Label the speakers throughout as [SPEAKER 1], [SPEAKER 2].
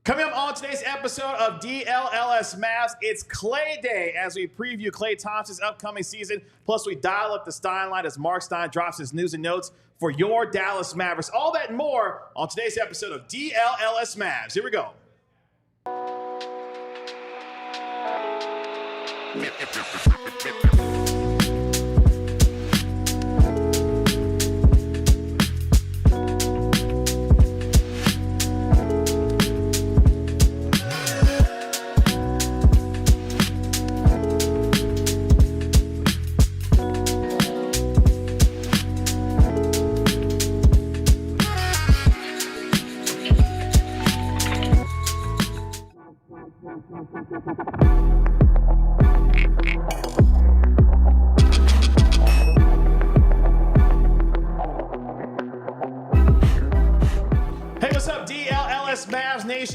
[SPEAKER 1] Coming up on today's episode of DLLS Mavs, it's Klay Day as we preview Klay Thompson's upcoming season. Plus, we dial up the Stein line as Marc Stein drops his news and notes for your Dallas Mavericks. All that and more on today's episode of DLLS Mavs. Here we go.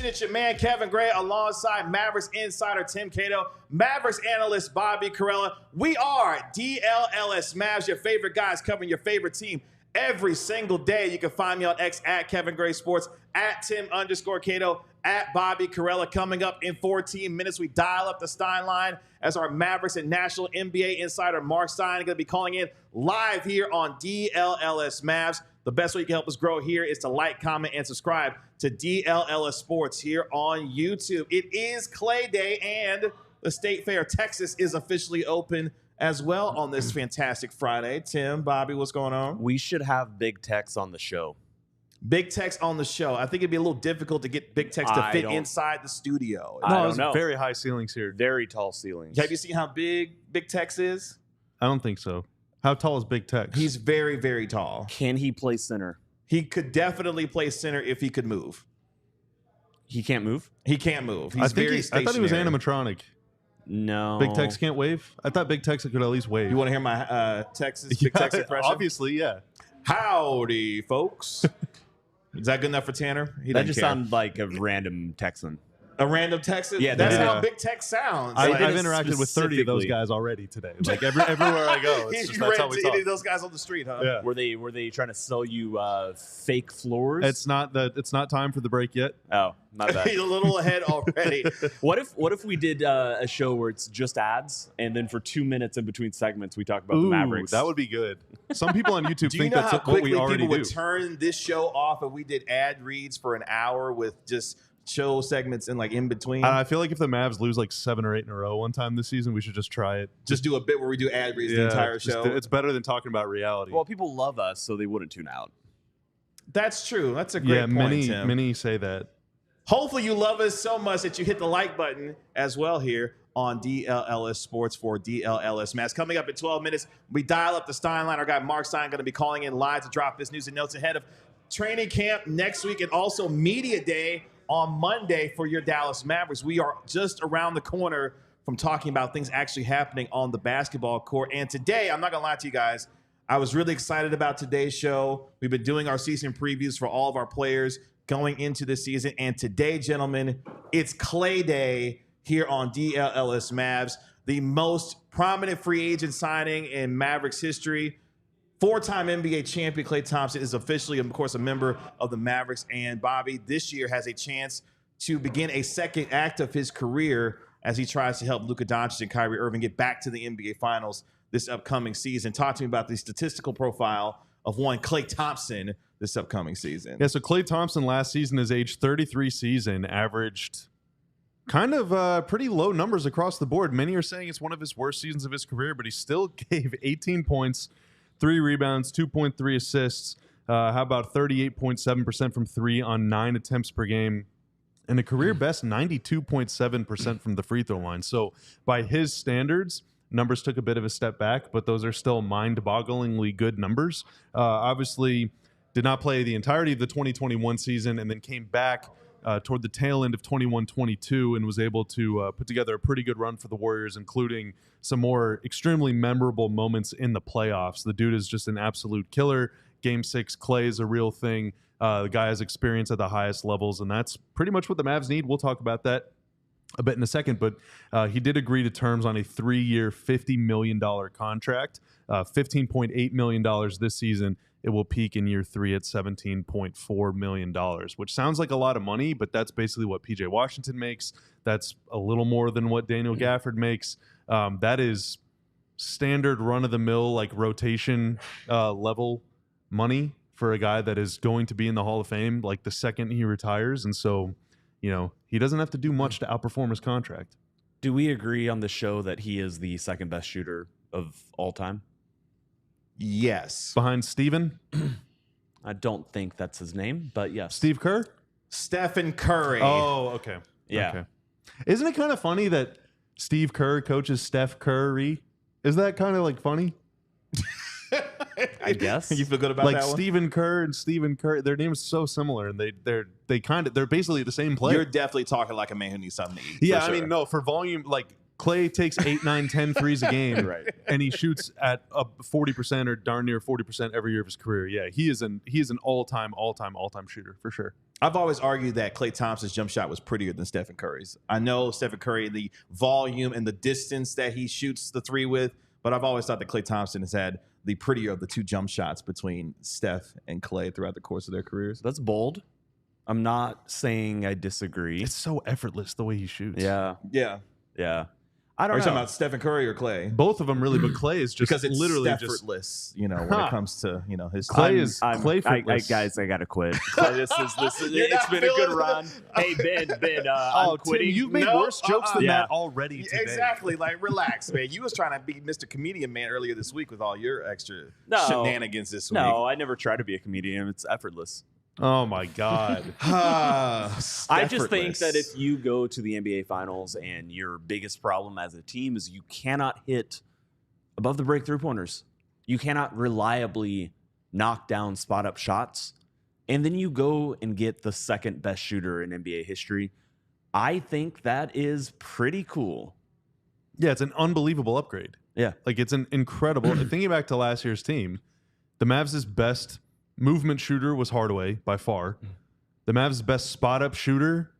[SPEAKER 1] It's your man, Kevin Gray, alongside Mavericks insider Tim Cato, Mavericks analyst Bobby Carella. We are DLLS Mavs, your favorite guys covering your favorite team every single day. You can find me on X at Kevin Gray Sports, at Tim_Cato, at Bobby Carella. Coming up in 14 minutes, we dial up the Stein line as our Mavericks and National NBA insider Marc Stein is going to be calling in live here on DLLS Mavs. The best way you can help us grow here is to like, comment, and subscribe to DLLS Sports here on YouTube. It is Klay Day, and the State Fair Texas is officially open as well on this fantastic Friday. Tim, Bobby, what's going on?
[SPEAKER 2] We should have Big Tex on the show.
[SPEAKER 1] Big Tex on the show. I think it'd be a little difficult to get Big Tex to fit inside the studio.
[SPEAKER 3] No, it's very high ceilings here.
[SPEAKER 2] Very tall ceilings.
[SPEAKER 1] Have you seen how big Big Tex is?
[SPEAKER 3] I don't think so. How tall is Big Tex?
[SPEAKER 1] He's very, very tall.
[SPEAKER 2] Can he play center?
[SPEAKER 1] He could definitely play center if he could move.
[SPEAKER 2] He can't move?
[SPEAKER 1] He can't move. He's very stationary.
[SPEAKER 3] I thought he was animatronic.
[SPEAKER 2] No.
[SPEAKER 3] Big Tex can't wave? I thought Big Tex could at least wave.
[SPEAKER 1] You want to hear my Big Tex impression?
[SPEAKER 3] Obviously, yeah.
[SPEAKER 1] Howdy, folks. Is that good enough for Tanner?
[SPEAKER 2] That just sounded like a random Texan.
[SPEAKER 1] A random Texan?
[SPEAKER 2] Yeah,
[SPEAKER 1] that's how Big Tex sounds.
[SPEAKER 3] I've interacted with 30 of those guys already today. Like everywhere I go, that's how we talk.
[SPEAKER 1] Any of those guys on the street, huh?
[SPEAKER 3] Yeah.
[SPEAKER 2] Were they trying to sell you fake floors?
[SPEAKER 3] It's not time for the break yet.
[SPEAKER 2] Oh, not bad.
[SPEAKER 1] He's a little ahead already.
[SPEAKER 2] What if we did a show where it's just ads, and then for 2 minutes in between segments we talk about the Mavericks?
[SPEAKER 3] That would be good. Some people on YouTube think
[SPEAKER 1] that's
[SPEAKER 3] what we already do.
[SPEAKER 1] People would turn this show off if we did ad reads for an hour with just show segments in between.
[SPEAKER 3] I feel like if the Mavs lose like 7 or 8 in a row one time this season, we should just try it.
[SPEAKER 1] Just do a bit where we do ad reads the entire show.
[SPEAKER 3] It's better than talking about reality.
[SPEAKER 2] Well, people love us, so they wouldn't tune out.
[SPEAKER 1] That's true. That's a great point, Tim.
[SPEAKER 3] Many say that.
[SPEAKER 1] Hopefully you love us so much that you hit the like button as well here on DLLS Sports for DLLS Mavs. Coming up in 12 minutes, we dial up the Stein line. Our guy Marc Stein going to be calling in live to drop his news and notes ahead of training camp next week and also media day on Monday for your Dallas Mavericks. We are just around the corner from talking about things actually happening on the basketball court. And today, I'm not going to lie to you guys, I was really excited about today's show. We've been doing our season previews for all of our players going into the season. And today, gentlemen, it's Klay Day here on DLLS Mavs, the most prominent free agent signing in Mavericks history. 4-time NBA champion Klay Thompson is officially, of course, a member of the Mavericks. And Bobby, this year has a chance to begin a second act of his career as he tries to help Luka Doncic and Kyrie Irving get back to the NBA Finals this upcoming season. Talk to me about the statistical profile of one Klay Thompson this upcoming season.
[SPEAKER 3] Yeah, so Klay Thompson last season, his age 33 season, averaged kind of pretty low numbers across the board. Many are saying it's one of his worst seasons of his career, but he still gave 18 points, 3 rebounds, 2.3 assists. How about 38.7% from 3 on 9 attempts per game? And a career best 92.7% from the free throw line. So by his standards, numbers took a bit of a step back, but those are still mind-bogglingly good numbers. Obviously, did not play the entirety of the 2021 season and then came back toward the tail end of 21-22 and was able to put together a pretty good run for the Warriors, including some more extremely memorable moments in the playoffs. The dude is just an absolute killer. Game 6, Klay is a real thing. The guy has experience at the highest levels, and that's pretty much what the Mavs need. We'll talk about that a bit in a second, but he did agree to terms on a 3-year, $50 million contract, $15.8 million this season, it will peak in year 3 at $17.4 million, which sounds like a lot of money, but that's basically what PJ Washington makes. That's a little more than what Daniel Gafford makes. That is standard run-of-the-mill, like rotation level money for a guy that is going to be in the Hall of Fame like the second he retires. And so, he doesn't have to do much to outperform his contract.
[SPEAKER 2] Do we agree on the show that he is the second best shooter of all time?
[SPEAKER 1] Yes.
[SPEAKER 3] Behind Steven?
[SPEAKER 2] I don't think that's his name, but yes.
[SPEAKER 3] Steve Kerr?
[SPEAKER 1] Stephen Curry.
[SPEAKER 3] Oh, okay.
[SPEAKER 2] Yeah.
[SPEAKER 3] Okay. Isn't it kind of funny that Steve Kerr coaches Steph Curry? Is that kind of like funny?
[SPEAKER 2] I guess.
[SPEAKER 1] You feel good about
[SPEAKER 3] Like
[SPEAKER 1] that one?
[SPEAKER 3] Stephen Kerr and Stephen Curry, their names are so similar, and they're basically the same player.
[SPEAKER 1] You're definitely talking like a man who needs something to eat.
[SPEAKER 3] Yeah,
[SPEAKER 1] for
[SPEAKER 3] I
[SPEAKER 1] sure.
[SPEAKER 3] mean, no, for volume, like Klay takes 8, 9, 10 threes a game,
[SPEAKER 2] Right.
[SPEAKER 3] and he shoots at 40% or darn near 40% every year of his career. Yeah, he is an all-time shooter for sure.
[SPEAKER 1] I've always argued that Klay Thompson's jump shot was prettier than Stephen Curry's. I know Stephen Curry, the volume and the distance that he shoots the three with, but I've always thought that Klay Thompson has had the prettier of the two jump shots between Steph and Klay throughout the course of their careers.
[SPEAKER 2] That's bold. I'm not saying I disagree.
[SPEAKER 3] It's so effortless the way he shoots.
[SPEAKER 2] Yeah.
[SPEAKER 1] Yeah.
[SPEAKER 2] Yeah. I
[SPEAKER 1] Are
[SPEAKER 2] don't
[SPEAKER 1] you
[SPEAKER 2] know.
[SPEAKER 1] talking about Stephen Curry or Klay?
[SPEAKER 3] Both of them really, but Klay is just
[SPEAKER 1] Because it's
[SPEAKER 3] literally
[SPEAKER 1] effortless, when it comes to, his
[SPEAKER 3] Klay is Klay-fortless.
[SPEAKER 2] guys, I gotta quit. This is
[SPEAKER 1] You're
[SPEAKER 2] it's
[SPEAKER 1] not
[SPEAKER 2] been a good
[SPEAKER 1] feeling
[SPEAKER 2] run. Hey, Ben,
[SPEAKER 3] I'm
[SPEAKER 2] I'm quitting.
[SPEAKER 3] Tim, you've made
[SPEAKER 1] No,
[SPEAKER 3] worse jokes than
[SPEAKER 2] Yeah.
[SPEAKER 3] that already today.
[SPEAKER 1] Exactly. Like, relax, man. You was trying to be Mr. Comedian Man earlier this week with all your extra
[SPEAKER 2] No.
[SPEAKER 1] shenanigans this week.
[SPEAKER 2] No, I never try to be a comedian. It's effortless.
[SPEAKER 3] Oh my God.
[SPEAKER 2] I just think that if you go to the NBA Finals and your biggest problem as a team is you cannot hit above the break three-pointers, you cannot reliably knock down spot-up shots, and then you go and get the second best shooter in NBA history, I think that is pretty cool.
[SPEAKER 3] Yeah, it's an unbelievable upgrade.
[SPEAKER 2] Yeah.
[SPEAKER 3] Like, it's an incredible. Thinking back to last year's team, the Mavs' best movement shooter was Hardaway by far. The Mavs' best spot-up shooter,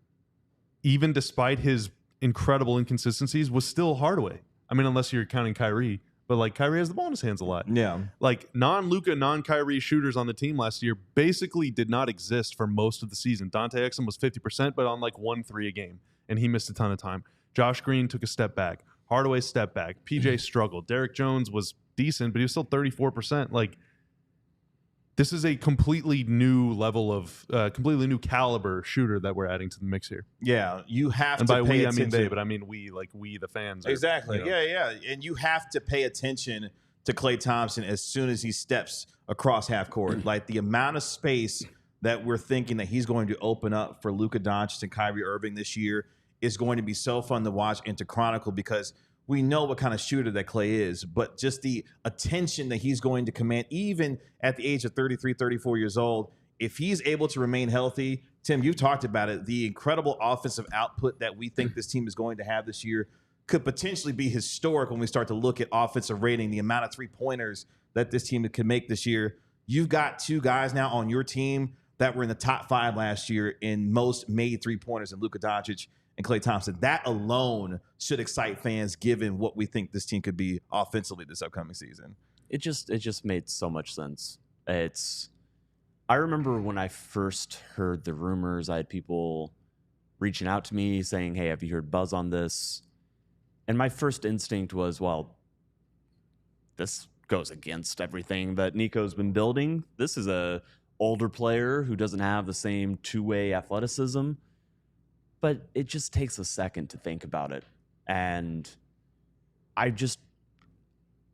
[SPEAKER 3] even despite his incredible inconsistencies, was still Hardaway. I mean, unless you're counting Kyrie. But, like, Kyrie has the ball in his hands a lot.
[SPEAKER 1] Yeah.
[SPEAKER 3] Like, non-Luka, non-Kyrie shooters on the team last year basically did not exist for most of the season. Dante Exum was 50%, but on, like, 1-3 a game. And he missed a ton of time. Josh Green took a step back. Hardaway stepped back. PJ struggled. Derek Jones was decent, but he was still 34%. Like, this is a completely new level of, completely new caliber shooter that we're adding to the mix here.
[SPEAKER 1] Yeah. You have
[SPEAKER 3] And
[SPEAKER 1] to
[SPEAKER 3] by
[SPEAKER 1] pay
[SPEAKER 3] we, I
[SPEAKER 1] attention.
[SPEAKER 3] mean they, but I mean we, like we, the fans.
[SPEAKER 1] Exactly.
[SPEAKER 3] You know.
[SPEAKER 1] Yeah. And you have to pay attention to Klay Thompson as soon as he steps across half court. Like, the amount of space that we're thinking that he's going to open up for Luka Doncic and Kyrie Irving this year is going to be so fun to watch and to chronicle, because we know what kind of shooter that Klay is, but just the attention that he's going to command, even at the age of 33, 34 years old, if he's able to remain healthy. Tim, you've talked about it. The incredible offensive output that we think this team is going to have this year could potentially be historic when we start to look at offensive rating, the amount of three-pointers that this team can make this year. You've got two guys now on your team that were in the top 5 last year in most made three-pointers in Luka Doncic and Klay Thompson. That alone should excite fans, given what we think this team could be offensively this upcoming season.
[SPEAKER 2] It just made so much sense. I remember when I first heard the rumors, I had people reaching out to me saying, "Hey, have you heard buzz on this?" And my first instinct was, well, this goes against everything that Nico's been building. This is a older player who doesn't have the same two-way athleticism. But it just takes a second to think about it. And I'm just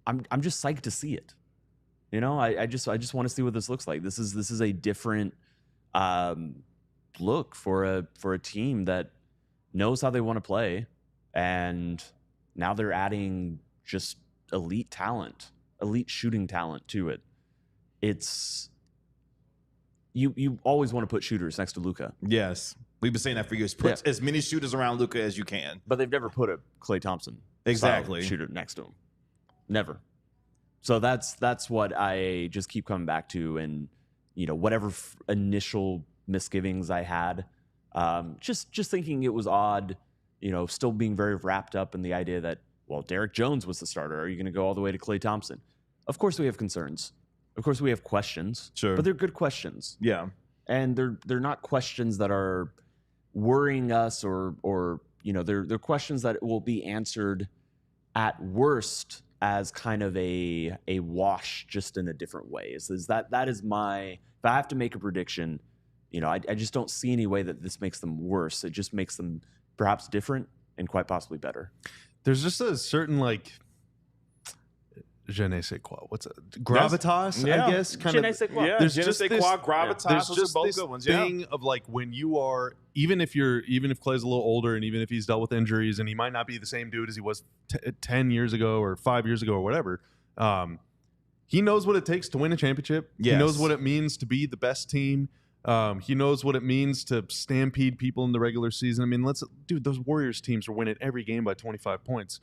[SPEAKER 2] psyched to see it. You know, I just want to see what this looks like. This is a different look for a team that knows how they want to play, and now they're adding just elite talent, elite shooting talent to it. It's you always want to put shooters next to Luka.
[SPEAKER 1] Yes. We've been saying that for years. Put as many shooters around Luka as you can.
[SPEAKER 2] But they've never put a Klay Thompson
[SPEAKER 1] Exactly.
[SPEAKER 2] shooter next to him. Never. So that's what I just keep coming back to. And, you know, whatever initial misgivings I had, just thinking it was odd, you know, still being very wrapped up in the idea that, well, Derek Jones was the starter. Are you going to go all the way to Klay Thompson? Of course we have concerns. Of course, we have questions,
[SPEAKER 1] Sure.
[SPEAKER 2] but they're good questions.
[SPEAKER 1] Yeah.
[SPEAKER 2] And they're not questions that are worrying us or they're questions that will be answered at worst as kind of a wash, just in a different way. That is my, if I have to make a prediction, I just don't see any way that this makes them worse. It just makes them perhaps different and quite possibly better.
[SPEAKER 3] There's just a certain je ne sais quoi. What's it? Gravitas,
[SPEAKER 1] yeah.
[SPEAKER 3] I guess.
[SPEAKER 2] Je ne sais quoi.
[SPEAKER 1] Yeah,
[SPEAKER 3] There's
[SPEAKER 1] je ne
[SPEAKER 3] just
[SPEAKER 1] sais
[SPEAKER 3] this-
[SPEAKER 1] quoi, gravitas.
[SPEAKER 3] There's
[SPEAKER 1] Those
[SPEAKER 3] just
[SPEAKER 1] are both
[SPEAKER 3] this
[SPEAKER 1] good ones.
[SPEAKER 3] thing of when you are, even if Clay's a little older, and even if he's dealt with injuries, and he might not be the same dude as he was 10 years ago or 5 years ago or whatever. He knows what it takes to win a championship.
[SPEAKER 1] Yes.
[SPEAKER 3] He knows what it means to be the best team. He knows what it means to stampede people in the regular season. I mean, those Warriors teams are winning every game by 25 points.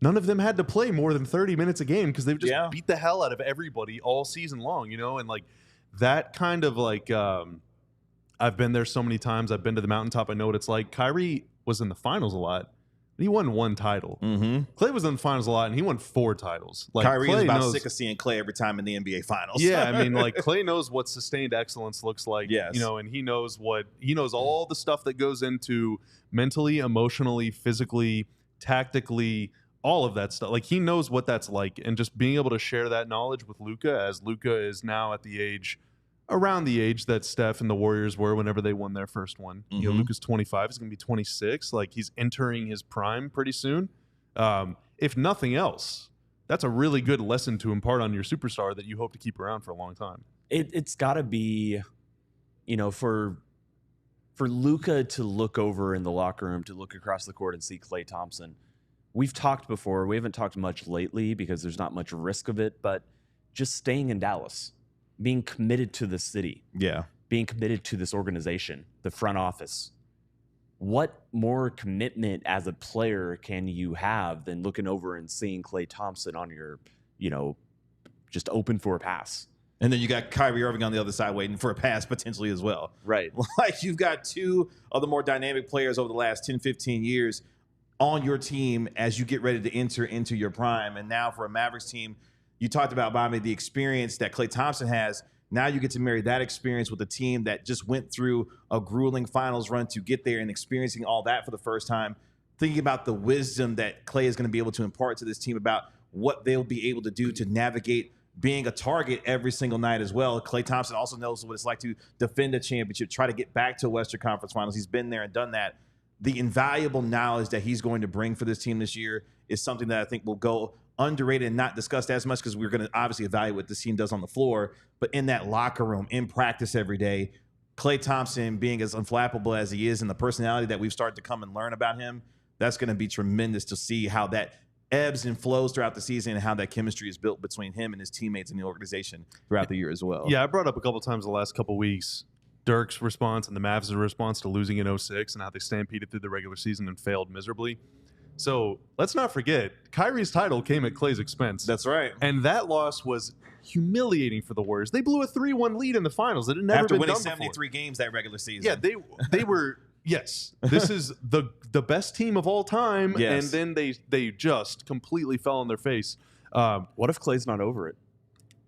[SPEAKER 3] None of them had to play more than 30 minutes a game because they've just beat the hell out of everybody all season long, and that kind of I've been there so many times. I've been to the mountaintop. I know what it's like. Kyrie was in the finals a lot. He won 1 title.
[SPEAKER 1] Mm-hmm.
[SPEAKER 3] Clay was in the finals a lot, and he won 4 titles.
[SPEAKER 1] Kyrie
[SPEAKER 3] Clay
[SPEAKER 1] is about
[SPEAKER 3] knows,
[SPEAKER 1] sick of seeing Clay every time in the NBA Finals.
[SPEAKER 3] Yeah, I mean, Clay knows what sustained excellence looks like.
[SPEAKER 1] Yes.
[SPEAKER 3] And he knows all the stuff that goes into mentally, emotionally, physically, tactically, all of that stuff. He knows what that's like, and just being able to share that knowledge with Luka, as Luka is now at around the age that Steph and the Warriors were whenever they won their first one.
[SPEAKER 1] Mm-hmm.
[SPEAKER 3] Luka's 25, he's going to be 26. He's entering his prime pretty soon. If nothing else, that's a really good lesson to impart on your superstar that you hope to keep around for a long time.
[SPEAKER 2] It's got to be, for Luka to look over in the locker room, to look across the court and see Klay Thompson. We've talked before. We haven't talked much lately because there's not much risk of it, but just staying in Dallas, being committed to the city, being committed to this organization, the front office. What more commitment as a player can you have than looking over and seeing Klay Thompson on your, just open for a pass?
[SPEAKER 1] And then you got Kyrie Irving on the other side waiting for a pass potentially as well.
[SPEAKER 2] Right.
[SPEAKER 1] You've got 2 of the more dynamic players over the last 10, 15 years on your team as you get ready to enter into your prime. And now for a Mavericks team, you talked about, Bobby, the experience that Klay Thompson has. Now you get to marry that experience with a team that just went through a grueling finals run to get there, and experiencing all that for the first time. Thinking about the wisdom that Klay is going to be able to impart to this team about what they'll be able to do to navigate being a target every single night as well. Klay Thompson also knows what it's like to defend a championship, try to get back to a Western Conference Finals. He's been there and done that. The invaluable knowledge that he's going to bring for this team this year is something that I think will go underrated and not discussed as much, because we're going to obviously evaluate what this team does on the floor. But in that locker room, in practice every day, Klay Thompson being as unflappable as he is, and the personality that we've started to come and learn about him, that's going to be tremendous to see how that ebbs and flows throughout the season and how that chemistry is built between him and his teammates in the organization throughout the year as well.
[SPEAKER 3] Yeah, I brought up a couple times the last couple weeks Dirk's response and the Mavs' response to losing in 06 and how they stampeded through the regular season and failed miserably. So let's not forget, Kyrie's title came at Klay's expense.
[SPEAKER 1] That's right.
[SPEAKER 3] And that loss was humiliating for the Warriors. They blew a 3-1 lead in the finals. It had never
[SPEAKER 1] After
[SPEAKER 3] been
[SPEAKER 1] winning
[SPEAKER 3] done
[SPEAKER 1] 73 games that regular season.
[SPEAKER 3] Yeah, they were, yes, this is the best team of all time.
[SPEAKER 1] Yes.
[SPEAKER 3] And then they just completely fell on their face.
[SPEAKER 2] What if Klay's not over it?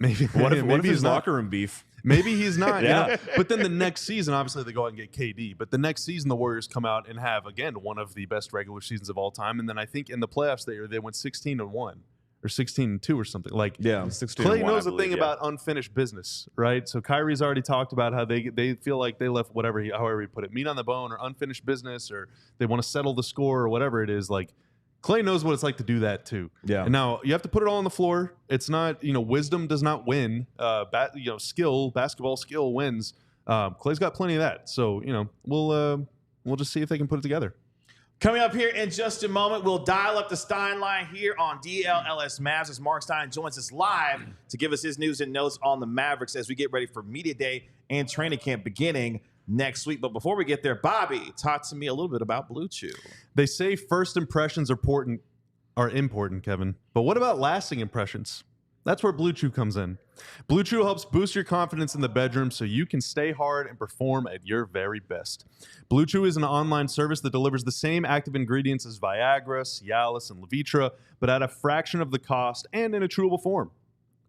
[SPEAKER 3] Maybe
[SPEAKER 2] What if
[SPEAKER 3] maybe
[SPEAKER 2] his
[SPEAKER 3] he's not.
[SPEAKER 2] locker room beef?
[SPEAKER 3] Maybe he's not.
[SPEAKER 2] Yeah.
[SPEAKER 3] But then the next season, obviously, they go out and get KD. But the next season, the Warriors come out and have, again, one of the best regular seasons of all time. And then I think in the playoffs that year, they went 16-1 or 16-2 or something. Klay knows a thing about unfinished business, right? So Kyrie's already talked about how they feel like they left however he put it, meat on the bone or unfinished business, or they want to settle the score or whatever it is. Klay knows what it's like to do that too. Yeah. And now you have to put it all on the floor. It's not, wisdom does not win. Basketball skill wins. Klay's got plenty of that. So, we'll just see if they can put it together.
[SPEAKER 1] Coming up here in just a moment, we'll dial up the Stein line here on DLLS Mavs as Marc Stein joins us live to give us his news and notes on the Mavericks as we get ready for Media Day and training camp beginning next week. But before we get there, Bobby, talk to me a little bit about Blue Chew.
[SPEAKER 3] They say first impressions are important, Kevin. But what about lasting impressions? That's where Blue Chew comes in. Blue Chew helps boost your confidence in the bedroom so you can stay hard and perform at your very best. Blue Chew is an online service that delivers the same active ingredients as Viagra, Cialis, and Levitra, but at a fraction of the cost and in a chewable form.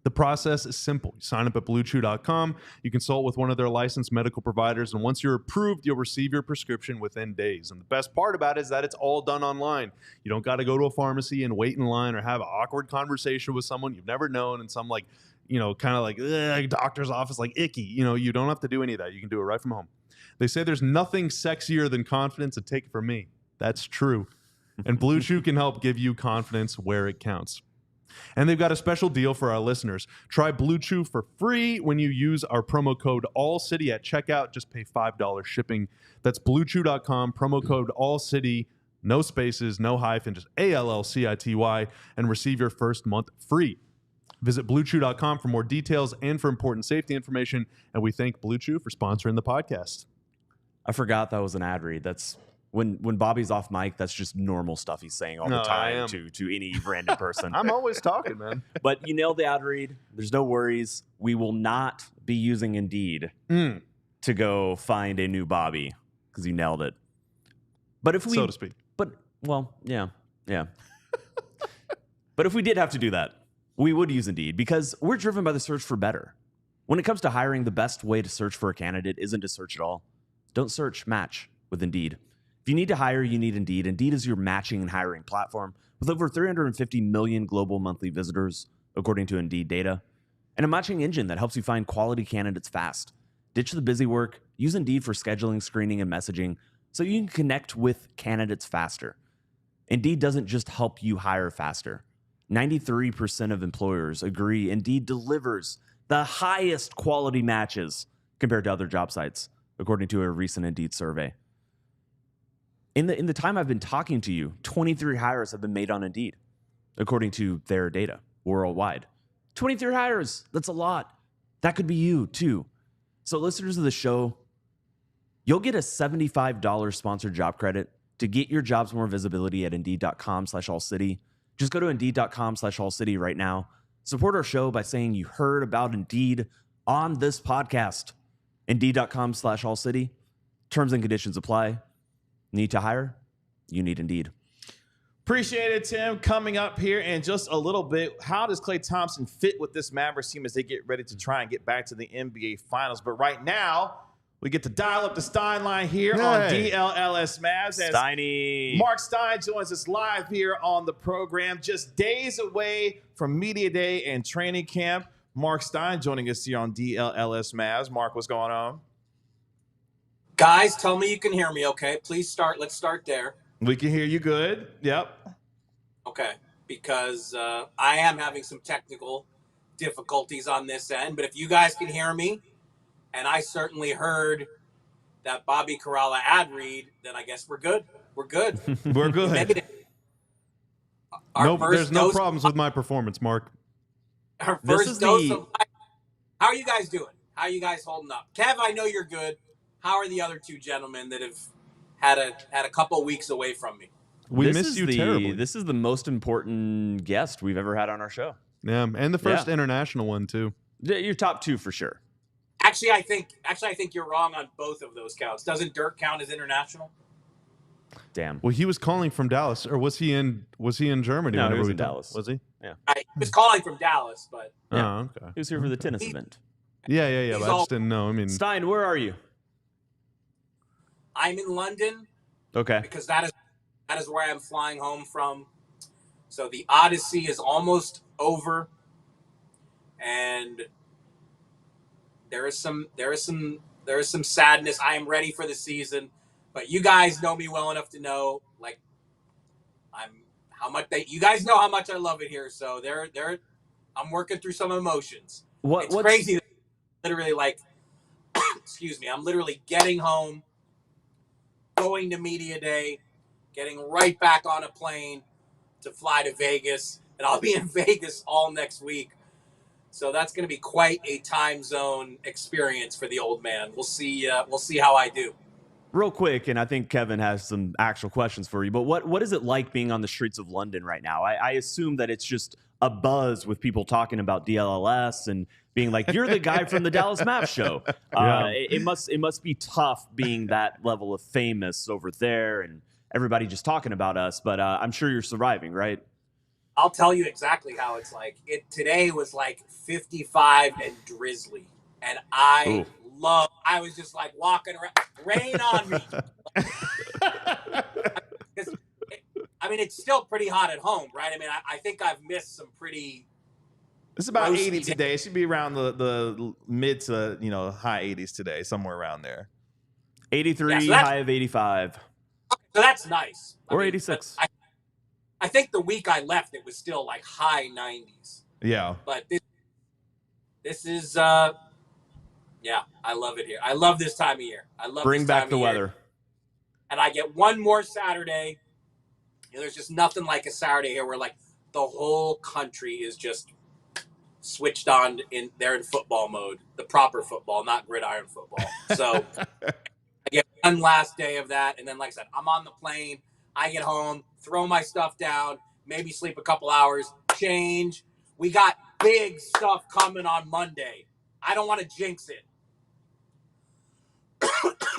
[SPEAKER 3] The process is simple. You sign up at BlueChew.com. You consult with one of their licensed medical providers, and once you're approved, you'll receive your prescription within days. And the best part about it is that it's all done online. You don't got to go to a pharmacy and wait in line or have an awkward conversation with someone you've never known and some kind of like doctor's office, like icky. You don't have to do any of that. You can do it right from home. They say there's nothing sexier than confidence, and take it from me. That's true. And Blue Chew can help give you confidence where it counts. And they've got a special deal for our listeners. Try Blue Chew for free when you use our promo code ALLCITY at checkout. Just pay $5 shipping. That's BlueChew.com, promo code ALLCITY, no spaces, no hyphen, just ALLCITY, and receive your first month free. Visit BlueChew.com for more details and for important safety information. And we thank Blue Chew for sponsoring the podcast.
[SPEAKER 2] I forgot that was an ad read. That's when Bobby's off mic, that's just normal stuff he's saying all the time to any random person.
[SPEAKER 3] I'm always talking, man.
[SPEAKER 2] But you nailed the ad read. There's no worries. We will not be using Indeed to go find a new Bobby because you nailed it. But if we,
[SPEAKER 3] so to speak.
[SPEAKER 2] But yeah. But if we did have to do that, we would use Indeed because we're driven by the search for better. When it comes to hiring, the best way to search for a candidate isn't to search at all. Don't search, match with Indeed. If you need to hire, you need Indeed. Indeed is your matching and hiring platform with over 350 million global monthly visitors, according to Indeed data, and a matching engine that helps you find quality candidates fast. Ditch the busy work. Use Indeed for scheduling, screening, and messaging so you can connect with candidates faster. Indeed doesn't just help you hire faster. 93% of employers agree Indeed delivers the highest quality matches compared to other job sites, according to a recent Indeed survey. In the time I've been talking to you, 23 hires have been made on Indeed, according to their data worldwide. 23 hires, that's a lot. That could be you, too. So listeners of the show, you'll get a $75 sponsored job credit to get your jobs more visibility at Indeed.com/AllCity. Just go to Indeed.com/AllCity right now. Support our show by saying you heard about Indeed on this podcast. Indeed.com/AllCity. Terms and conditions apply. Need to hire? You need Indeed.
[SPEAKER 1] Appreciate it, Tim. Coming up here in just a little bit, how does Klay Thompson fit with this Mavericks team as they get ready to try and get back to the NBA Finals? But right now, we get to dial up the Stein line here on DLLS Mavs.
[SPEAKER 2] Steiny.
[SPEAKER 1] Marc Stein joins us live here on the program, just days away from Media Day and training camp. Marc Stein joining us here on DLLS Mavs. Marc, what's going on?
[SPEAKER 4] Guys, tell me you can hear me, okay? Please start. Let's start there.
[SPEAKER 1] We can hear you good. Yep.
[SPEAKER 4] Okay, because I am having some technical difficulties on this end, but if you guys can hear me, and I certainly heard that Bobby Karalla ad read, then I guess we're good. We're good.
[SPEAKER 1] We're good.
[SPEAKER 3] Nope, there's no problems with my performance, Mark.
[SPEAKER 4] Our first dose of life. How are you guys doing? How are you guys holding up? Kev, I know you're good. How are the other two gentlemen that have had a couple weeks away from me?
[SPEAKER 3] We miss you terribly.
[SPEAKER 2] This is the most important guest we've ever had on our show.
[SPEAKER 3] Yeah, and the first international one too.
[SPEAKER 2] Your top two for sure.
[SPEAKER 4] Actually, I think you're wrong on both of those counts. Doesn't Dirk count as international?
[SPEAKER 2] Damn.
[SPEAKER 3] Well, he was calling from Dallas, or was he in Germany?
[SPEAKER 2] No, he was in Dallas.
[SPEAKER 3] Was he?
[SPEAKER 2] Yeah.
[SPEAKER 4] I was calling from Dallas, but
[SPEAKER 3] oh, okay.
[SPEAKER 2] He was here for the tennis event.
[SPEAKER 3] Yeah. But I just didn't know. I mean,
[SPEAKER 2] Stein, where are you?
[SPEAKER 4] I'm in London.
[SPEAKER 2] Okay.
[SPEAKER 4] Because that is where I'm flying home from. So the Odyssey is almost over, and there is some sadness. I am ready for the season, but you guys know me well enough to know, like, you guys know how much I love it here. So I'm working through some emotions. It's crazy. Literally, like, excuse me. I'm literally getting home, going to Media Day, getting right back on a plane to fly to Vegas, and I'll be in Vegas all next week. So that's going to be quite a time zone experience for the old man. We'll see how I do.
[SPEAKER 2] Real quick, and I think Kevin has some actual questions for you, but what is it like being on the streets of London right now? I assume that it's just a buzz with people talking about DLLS and being like, you're the guy from the Dallas Mavs show. It must be tough being that level of famous over there and everybody just talking about us, but I'm sure you're surviving, right?
[SPEAKER 4] I'll tell you exactly how it's like. Today was like 55 and drizzly, and I was just like walking around, rain on me. I mean, it's still pretty hot at home, right? I mean, I think I've missed some pretty.
[SPEAKER 1] It's about 80 today. It should be around the mid to high 80s today, somewhere around there.
[SPEAKER 2] 83, high of 85.
[SPEAKER 4] So that's nice.
[SPEAKER 2] Or 86.
[SPEAKER 4] I think the week I left, it was still like high 90s.
[SPEAKER 1] Yeah.
[SPEAKER 4] But this is, I love it here. I love this time of year.
[SPEAKER 2] Bring back the weather.
[SPEAKER 4] And I get one more Saturday. There's just nothing like a Saturday here where like the whole country is just switched on they're in football mode, the proper football, not gridiron football. So I get one last day of that. And then, like I said, I'm on the plane. I get home, throw my stuff down, maybe sleep a couple hours, change. We got big stuff coming on Monday. I don't want to jinx it.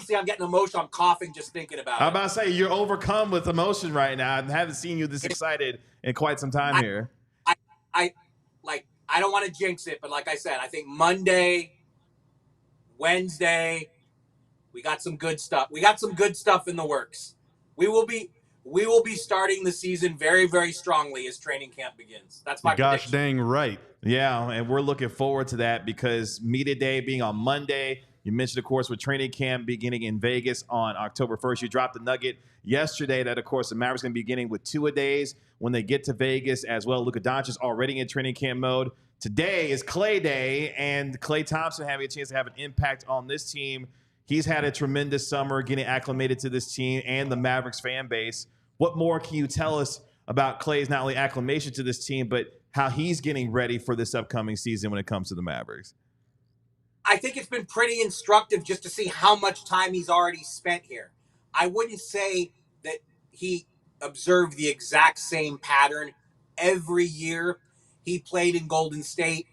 [SPEAKER 4] See, I'm getting emotional. I'm coughing just thinking about it.
[SPEAKER 1] I'm about to say, you're overcome with emotion right now. I haven't seen you this excited in quite some time here.
[SPEAKER 4] I don't want to jinx it, but like I said, I think Monday, Wednesday, we got some good stuff. We got some good stuff in the works. We will be starting the season very, very strongly as training camp begins. That's my
[SPEAKER 3] gosh
[SPEAKER 4] prediction.
[SPEAKER 3] Dang right.
[SPEAKER 1] Yeah, and we're looking forward to that because media day being on Monday. You mentioned, of course, with training camp beginning in Vegas on October 1st. You dropped the nugget yesterday that, of course, the Mavericks going to be beginning with two-a-days when they get to Vegas as well. Luka Doncic is already in training camp mode. Today is Klay Day, and Klay Thompson having a chance to have an impact on this team. He's had a tremendous summer getting acclimated to this team and the Mavericks fan base. What more can you tell us about Klay's not only acclimation to this team, but how he's getting ready for this upcoming season when it comes to the Mavericks?
[SPEAKER 4] I think it's been pretty instructive just to see how much time he's already spent here. I wouldn't say that he observed the exact same pattern every year he played in Golden State,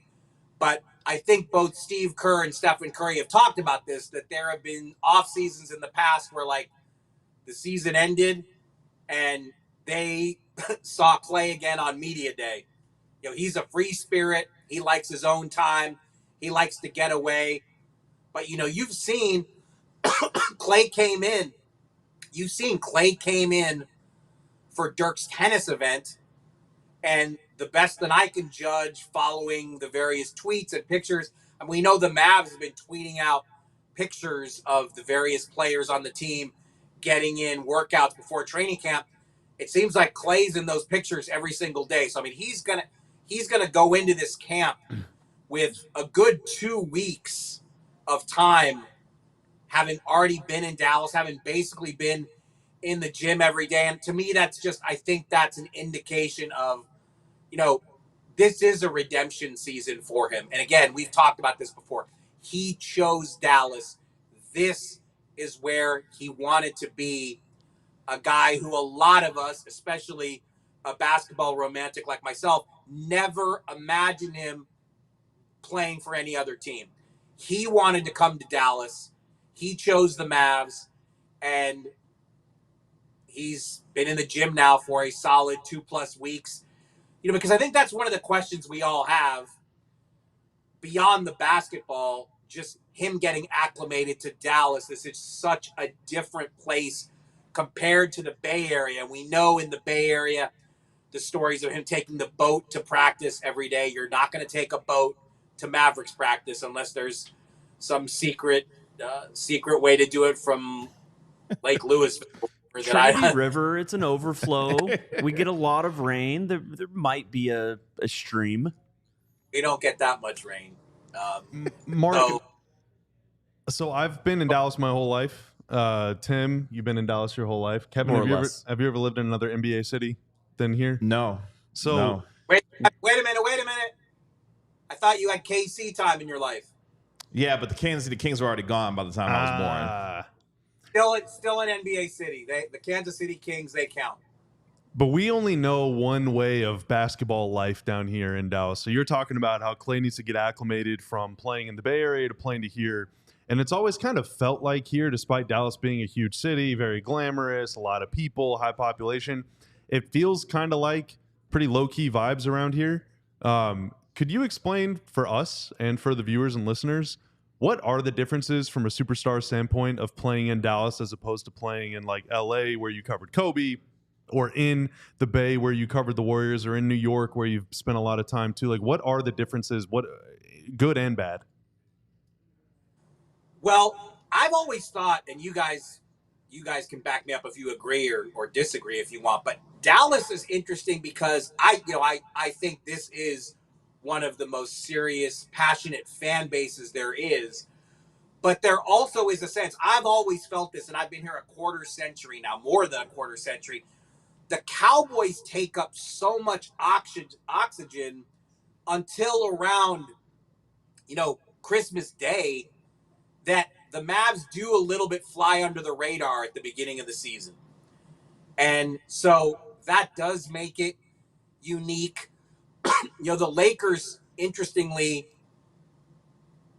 [SPEAKER 4] but I think both Steve Kerr and Stephen Curry have talked about this, that there have been off seasons in the past where like the season ended and they saw Klay again on media day. He's a free spirit. He likes his own time. He likes to get away. But, you've seen Klay came in. You've seen Klay came in for Dirk's tennis event. And the best that I can judge following the various tweets and pictures, and we know the Mavs have been tweeting out pictures of the various players on the team getting in workouts before training camp. It seems like Klay's in those pictures every single day. So, I mean, he's gonna go into this camp with a good 2 weeks of time, having already been in Dallas, having basically been in the gym every day. And to me, I think that's an indication of, this is a redemption season for him. And again, we've talked about this before. He chose Dallas. This is where he wanted to be, a guy who a lot of us, especially a basketball romantic like myself, never imagined him playing for any other team. He wanted to come to Dallas. He chose the Mavs, and he's been in the gym now for a solid 2+ weeks. Because I think that's one of the questions we all have beyond the basketball, just him getting acclimated to Dallas. This is such a different place compared to the Bay Area. We know in the Bay Area, the stories of him taking the boat to practice every day. You're not going to take a boat to Mavericks practice unless there's some secret way to do it from Lake Louisville.
[SPEAKER 2] Trinity River, it's an overflow. We get a lot of rain. There might be a stream.
[SPEAKER 4] We don't get that much rain.
[SPEAKER 3] Mark, so I've been in Dallas my whole life. Tim, you've been in Dallas your whole life. Kevin, have you ever lived in another NBA city than here?
[SPEAKER 1] No.
[SPEAKER 3] So
[SPEAKER 1] no.
[SPEAKER 4] Wait a minute. I thought you had KC time in your life.
[SPEAKER 1] Yeah, but the Kansas City Kings were already gone by the time I was born.
[SPEAKER 4] Still an NBA city. The Kansas City Kings, they count.
[SPEAKER 3] But we only know one way of basketball life down here in Dallas. So you're talking about how Klay needs to get acclimated from playing in the Bay Area to playing to here. And it's always kind of felt like here, despite Dallas being a huge city, very glamorous, a lot of people, high population, it feels kind of like pretty low-key vibes around here. Could you explain for us and for the viewers and listeners, what are the differences from a superstar standpoint of playing in Dallas as opposed to playing in like LA where you covered Kobe, or in the Bay where you covered the Warriors, or in New York where you've spent a lot of time too? Like, what are the differences, what good and bad?
[SPEAKER 4] Well, I've always thought, and you guys can back me up if you agree or disagree if you want, but Dallas is interesting because I think this is one of the most serious, passionate fan bases there is. But there also is a sense, I've always felt this, and I've been here a quarter century now, more than a quarter century. The Cowboys take up so much oxygen until around, Christmas Day, that the Mavs do a little bit fly under the radar at the beginning of the season. And so that does make it unique. The Lakers, interestingly,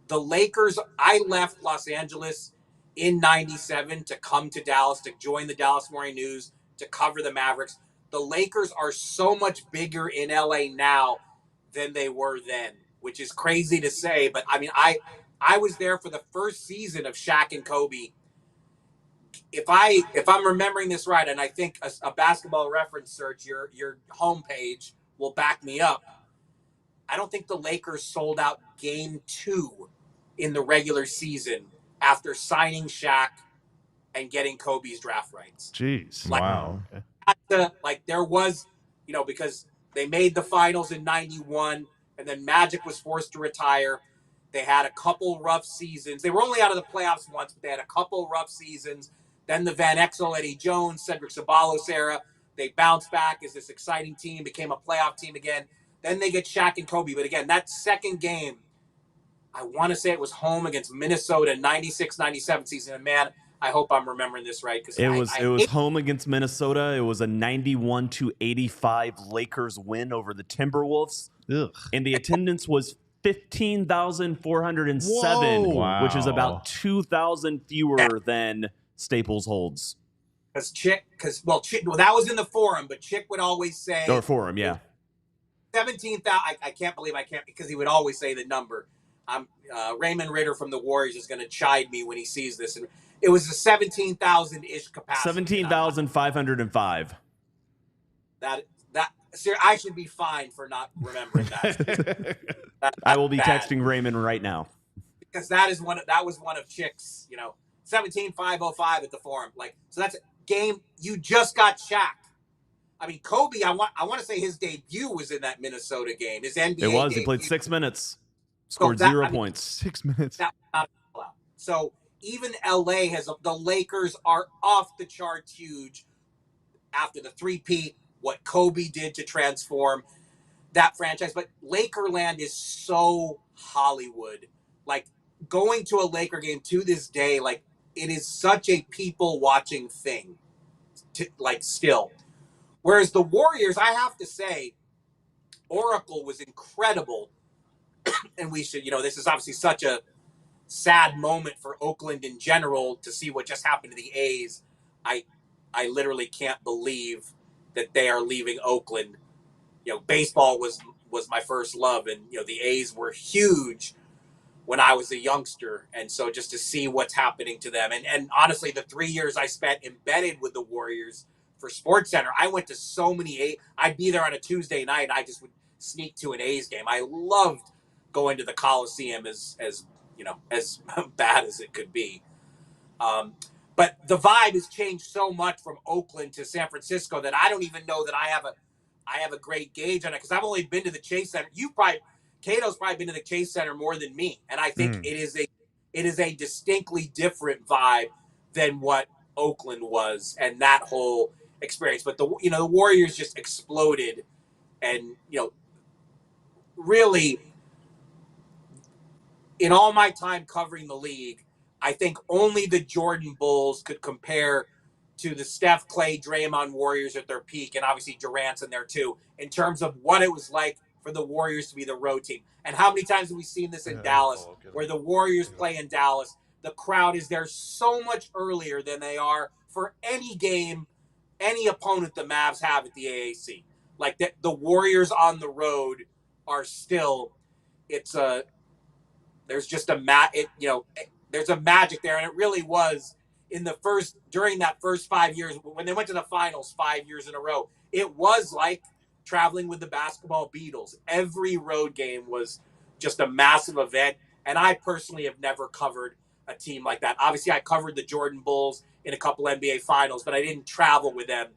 [SPEAKER 4] I left Los Angeles in 97 to come to Dallas, to join the Dallas Morning News, to cover the Mavericks. The Lakers are so much bigger in LA now than they were then, which is crazy to say. But I mean, I was there for the first season of Shaq and Kobe. If I'm remembering this right, and I think a basketball reference search, your homepage will back me up, I don't think the Lakers sold out game 2 in the regular season after signing Shaq and getting Kobe's draft rights.
[SPEAKER 3] Jeez.
[SPEAKER 1] Wow.
[SPEAKER 4] There was, because they made the finals in 91, and then Magic was forced to retire. They had a couple rough seasons. They were only out of the playoffs once, but they had a couple rough seasons. Then the Van Exel, Eddie Jones, Cedric Ceballos era. They bounced back as this exciting team, became a playoff team again. Then they get Shaq and Kobe. But again, that second game, I want to say it was home against Minnesota, 96-97 season. And man, I hope I'm remembering this right.
[SPEAKER 2] It was home against Minnesota. It was a 91-85 Lakers win over the Timberwolves.
[SPEAKER 3] Ugh.
[SPEAKER 2] And the attendance was 15,407,
[SPEAKER 1] Wow.
[SPEAKER 2] which is about 2,000 fewer than Staples holds.
[SPEAKER 4] Chick, that was in the Forum, but Chick would always say,
[SPEAKER 2] or Forum, yeah,
[SPEAKER 4] 17,000. I can't believe I can't, because he would always say the number. Raymond Ritter from the Warriors is going to chide me when he sees this, and it was a 17,000-ish capacity.
[SPEAKER 2] 17,505.
[SPEAKER 4] I should be fined for not remembering that.
[SPEAKER 2] I will be texting Raymond right now,
[SPEAKER 4] because that was one of Chick's, 17,505 at the Forum. So that's a game. You just got Shaq. I mean, Kobe, I want to say his debut was in that Minnesota game. His NBA
[SPEAKER 2] it was.
[SPEAKER 4] debut.
[SPEAKER 2] He played 6 minutes, scored 0 points.
[SPEAKER 3] 6 minutes.
[SPEAKER 4] So even LA the Lakers are off the charts huge after the three-peat, what Kobe did to transform that franchise. But Lakerland is so Hollywood. Going to a Laker game to this day, it is such a people-watching thing, still. Whereas the Warriors, I have to say, Oracle was incredible. And we should, this is obviously such a sad moment for Oakland in general to see what just happened to the A's. I literally can't believe that they are leaving Oakland. Baseball was my first love, and the A's were huge when I was a youngster, and so just to see what's happening to them, and honestly, the 3 years I spent embedded with the Warriors for SportsCenter, I went to so many I'd be there on a Tuesday night, and I just would sneak to an A's game. I loved going to the Coliseum, as bad as it could be. But the vibe has changed so much from Oakland to San Francisco that I don't even know that I have a great gauge on it, because I've only been to the Chase Center. Cato's probably been to the Chase Center more than me, and I think it is a distinctly different vibe than what Oakland was, and that whole experience. But the Warriors just exploded, and really, in all my time covering the league, I think only the Jordan Bulls could compare to the Steph, Klay, Draymond Warriors at their peak, and obviously Durant's in there too, in terms of what it was like for the Warriors to be the road team. And how many times have we seen this in Dallas, where the Warriors play in Dallas, the crowd is there so much earlier than they are for any game, any opponent the Mavs have at the AAC. Like the Warriors on the road are still, there's just there's a magic there. And it really was during that first 5 years, when they went to the finals 5 years in a row, it was like traveling with the basketball Beatles. Every road game was just a massive event. And I personally have never covered a team like that. Obviously, I covered the Jordan Bulls in a couple NBA finals, but I didn't travel with them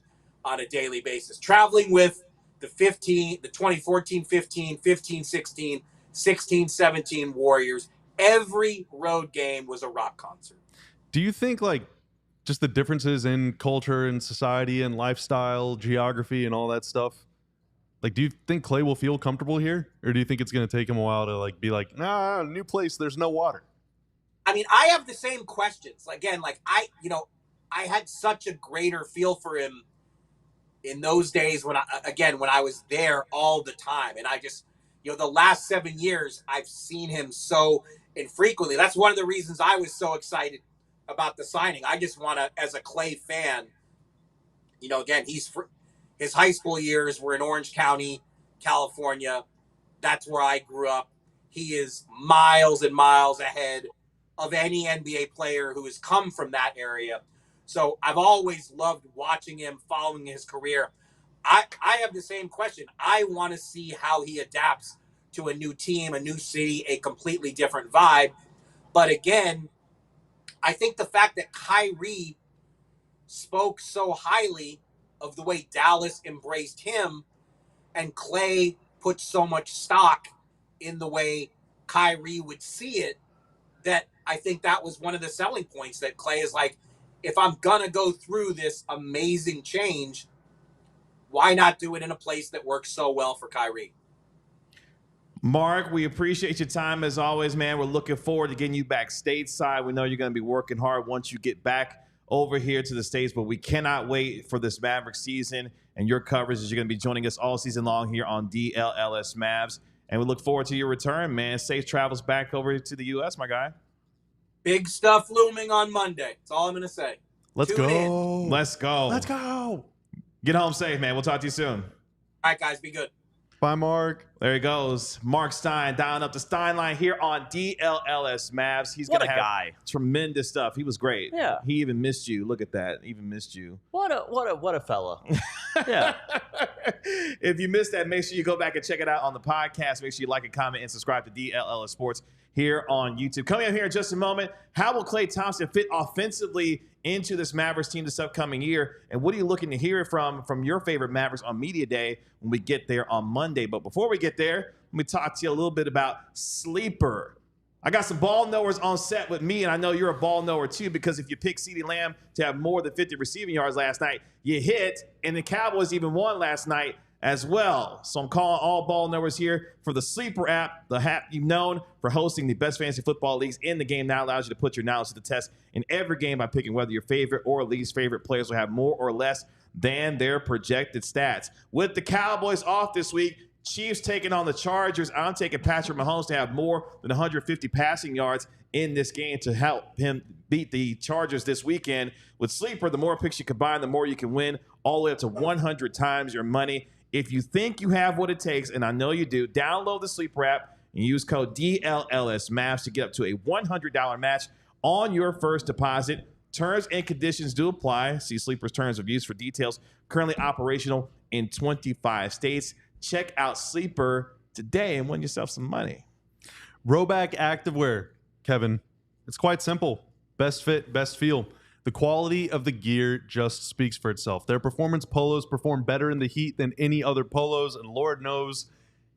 [SPEAKER 4] on a daily basis. Traveling with the 2014-15, 15-16, 16-17 Warriors, every road game was a rock concert.
[SPEAKER 3] Do you think like just the differences in culture and society and lifestyle, geography and all that stuff, like, do you think Klay will feel comfortable here? Or do you think it's going to take him a while to like be like, nah, new place, there's no water?
[SPEAKER 4] I mean, I have the same questions. Again, like I had such a greater feel for him in those days when I was there all the time. And I just, the last 7 years, I've seen him so infrequently. That's one of the reasons I was so excited about the signing. I just want to, as a Klay fan, again, his high school years were in Orange County, California. That's where I grew up. He is miles and miles ahead of any NBA player who has come from that area. So I've always loved watching him, following his career. I have the same question. I want to see how he adapts to a new team, a new city, a completely different vibe. But again, I think the fact that Kyrie spoke so highly of the way Dallas embraced him and Klay put so much stock in the way Kyrie would see it, that I think that was one of the selling points, that Klay is like, if I'm going to go through this amazing change, why not do it in a place that works so well for Kyrie?
[SPEAKER 1] Marc, we appreciate your time as always, man. We're looking forward to getting you back stateside. We know you're going to be working hard once you get back over here to the States, but we cannot wait for this Mavericks season and your coverage as you're going to be joining us all season long here on DLLS Mavs. And we look forward to your return, man. Safe travels back over to the U.S., my guy.
[SPEAKER 4] Big stuff looming on Monday. That's all I'm going to say.
[SPEAKER 3] Let's go.
[SPEAKER 1] Let's go.
[SPEAKER 3] Let's go.
[SPEAKER 1] Get home safe, man. We'll talk to you soon.
[SPEAKER 4] All right, guys. Be good.
[SPEAKER 3] Bye, Marc.
[SPEAKER 1] There he goes. Marc Stein dialing up the Stein line here on DLLS Mavs. He's going to have tremendous stuff. He was great.
[SPEAKER 2] Yeah.
[SPEAKER 1] He even missed you. Look at that. Even missed you.
[SPEAKER 2] What a fella. Yeah.
[SPEAKER 1] If you missed that, make sure you go back and check it out on the podcast. Make sure you like and comment and subscribe to DLLS Sports here on YouTube. Coming up here in just a moment, how will Klay Thompson fit offensively into this Mavericks team this upcoming year? And what are you looking to hear from your favorite Mavericks on Media Day when we get there on Monday? But before we get there, let me talk to you a little bit about Sleeper. I got some ball knowers on set with me, and I know you're a ball knower too, because if you pick CeeDee Lamb to have more than 50 receiving yards last night, you hit, and the Cowboys even won last night as well. So I'm calling all ball knowers here for the Sleeper app, the app you've known for hosting the best fantasy football leagues in the game. Now allows you to put your knowledge to the test in every game by picking whether your favorite or least favorite players will have more or less than their projected stats. With the Cowboys off this week, Chiefs taking on the Chargers. I'm taking Patrick Mahomes to have more than 150 passing yards in this game to help him beat the Chargers this weekend. With Sleeper, the more picks you combine, the more you can win, all the way up to 100 times your money. If you think you have what it takes, and I know you do, download the Sleeper app and use code DLLS Mavs to get up to a $100 match on your first deposit. Terms and conditions do apply. See Sleeper's terms of use for details. Currently operational in 25 states. Check out Sleeper today and win yourself some money.
[SPEAKER 3] Rhoback Activewear, Kevin. It's quite simple. Best fit, best feel. The quality of the gear just speaks for itself. Their performance polos perform better in the heat than any other polos, and Lord knows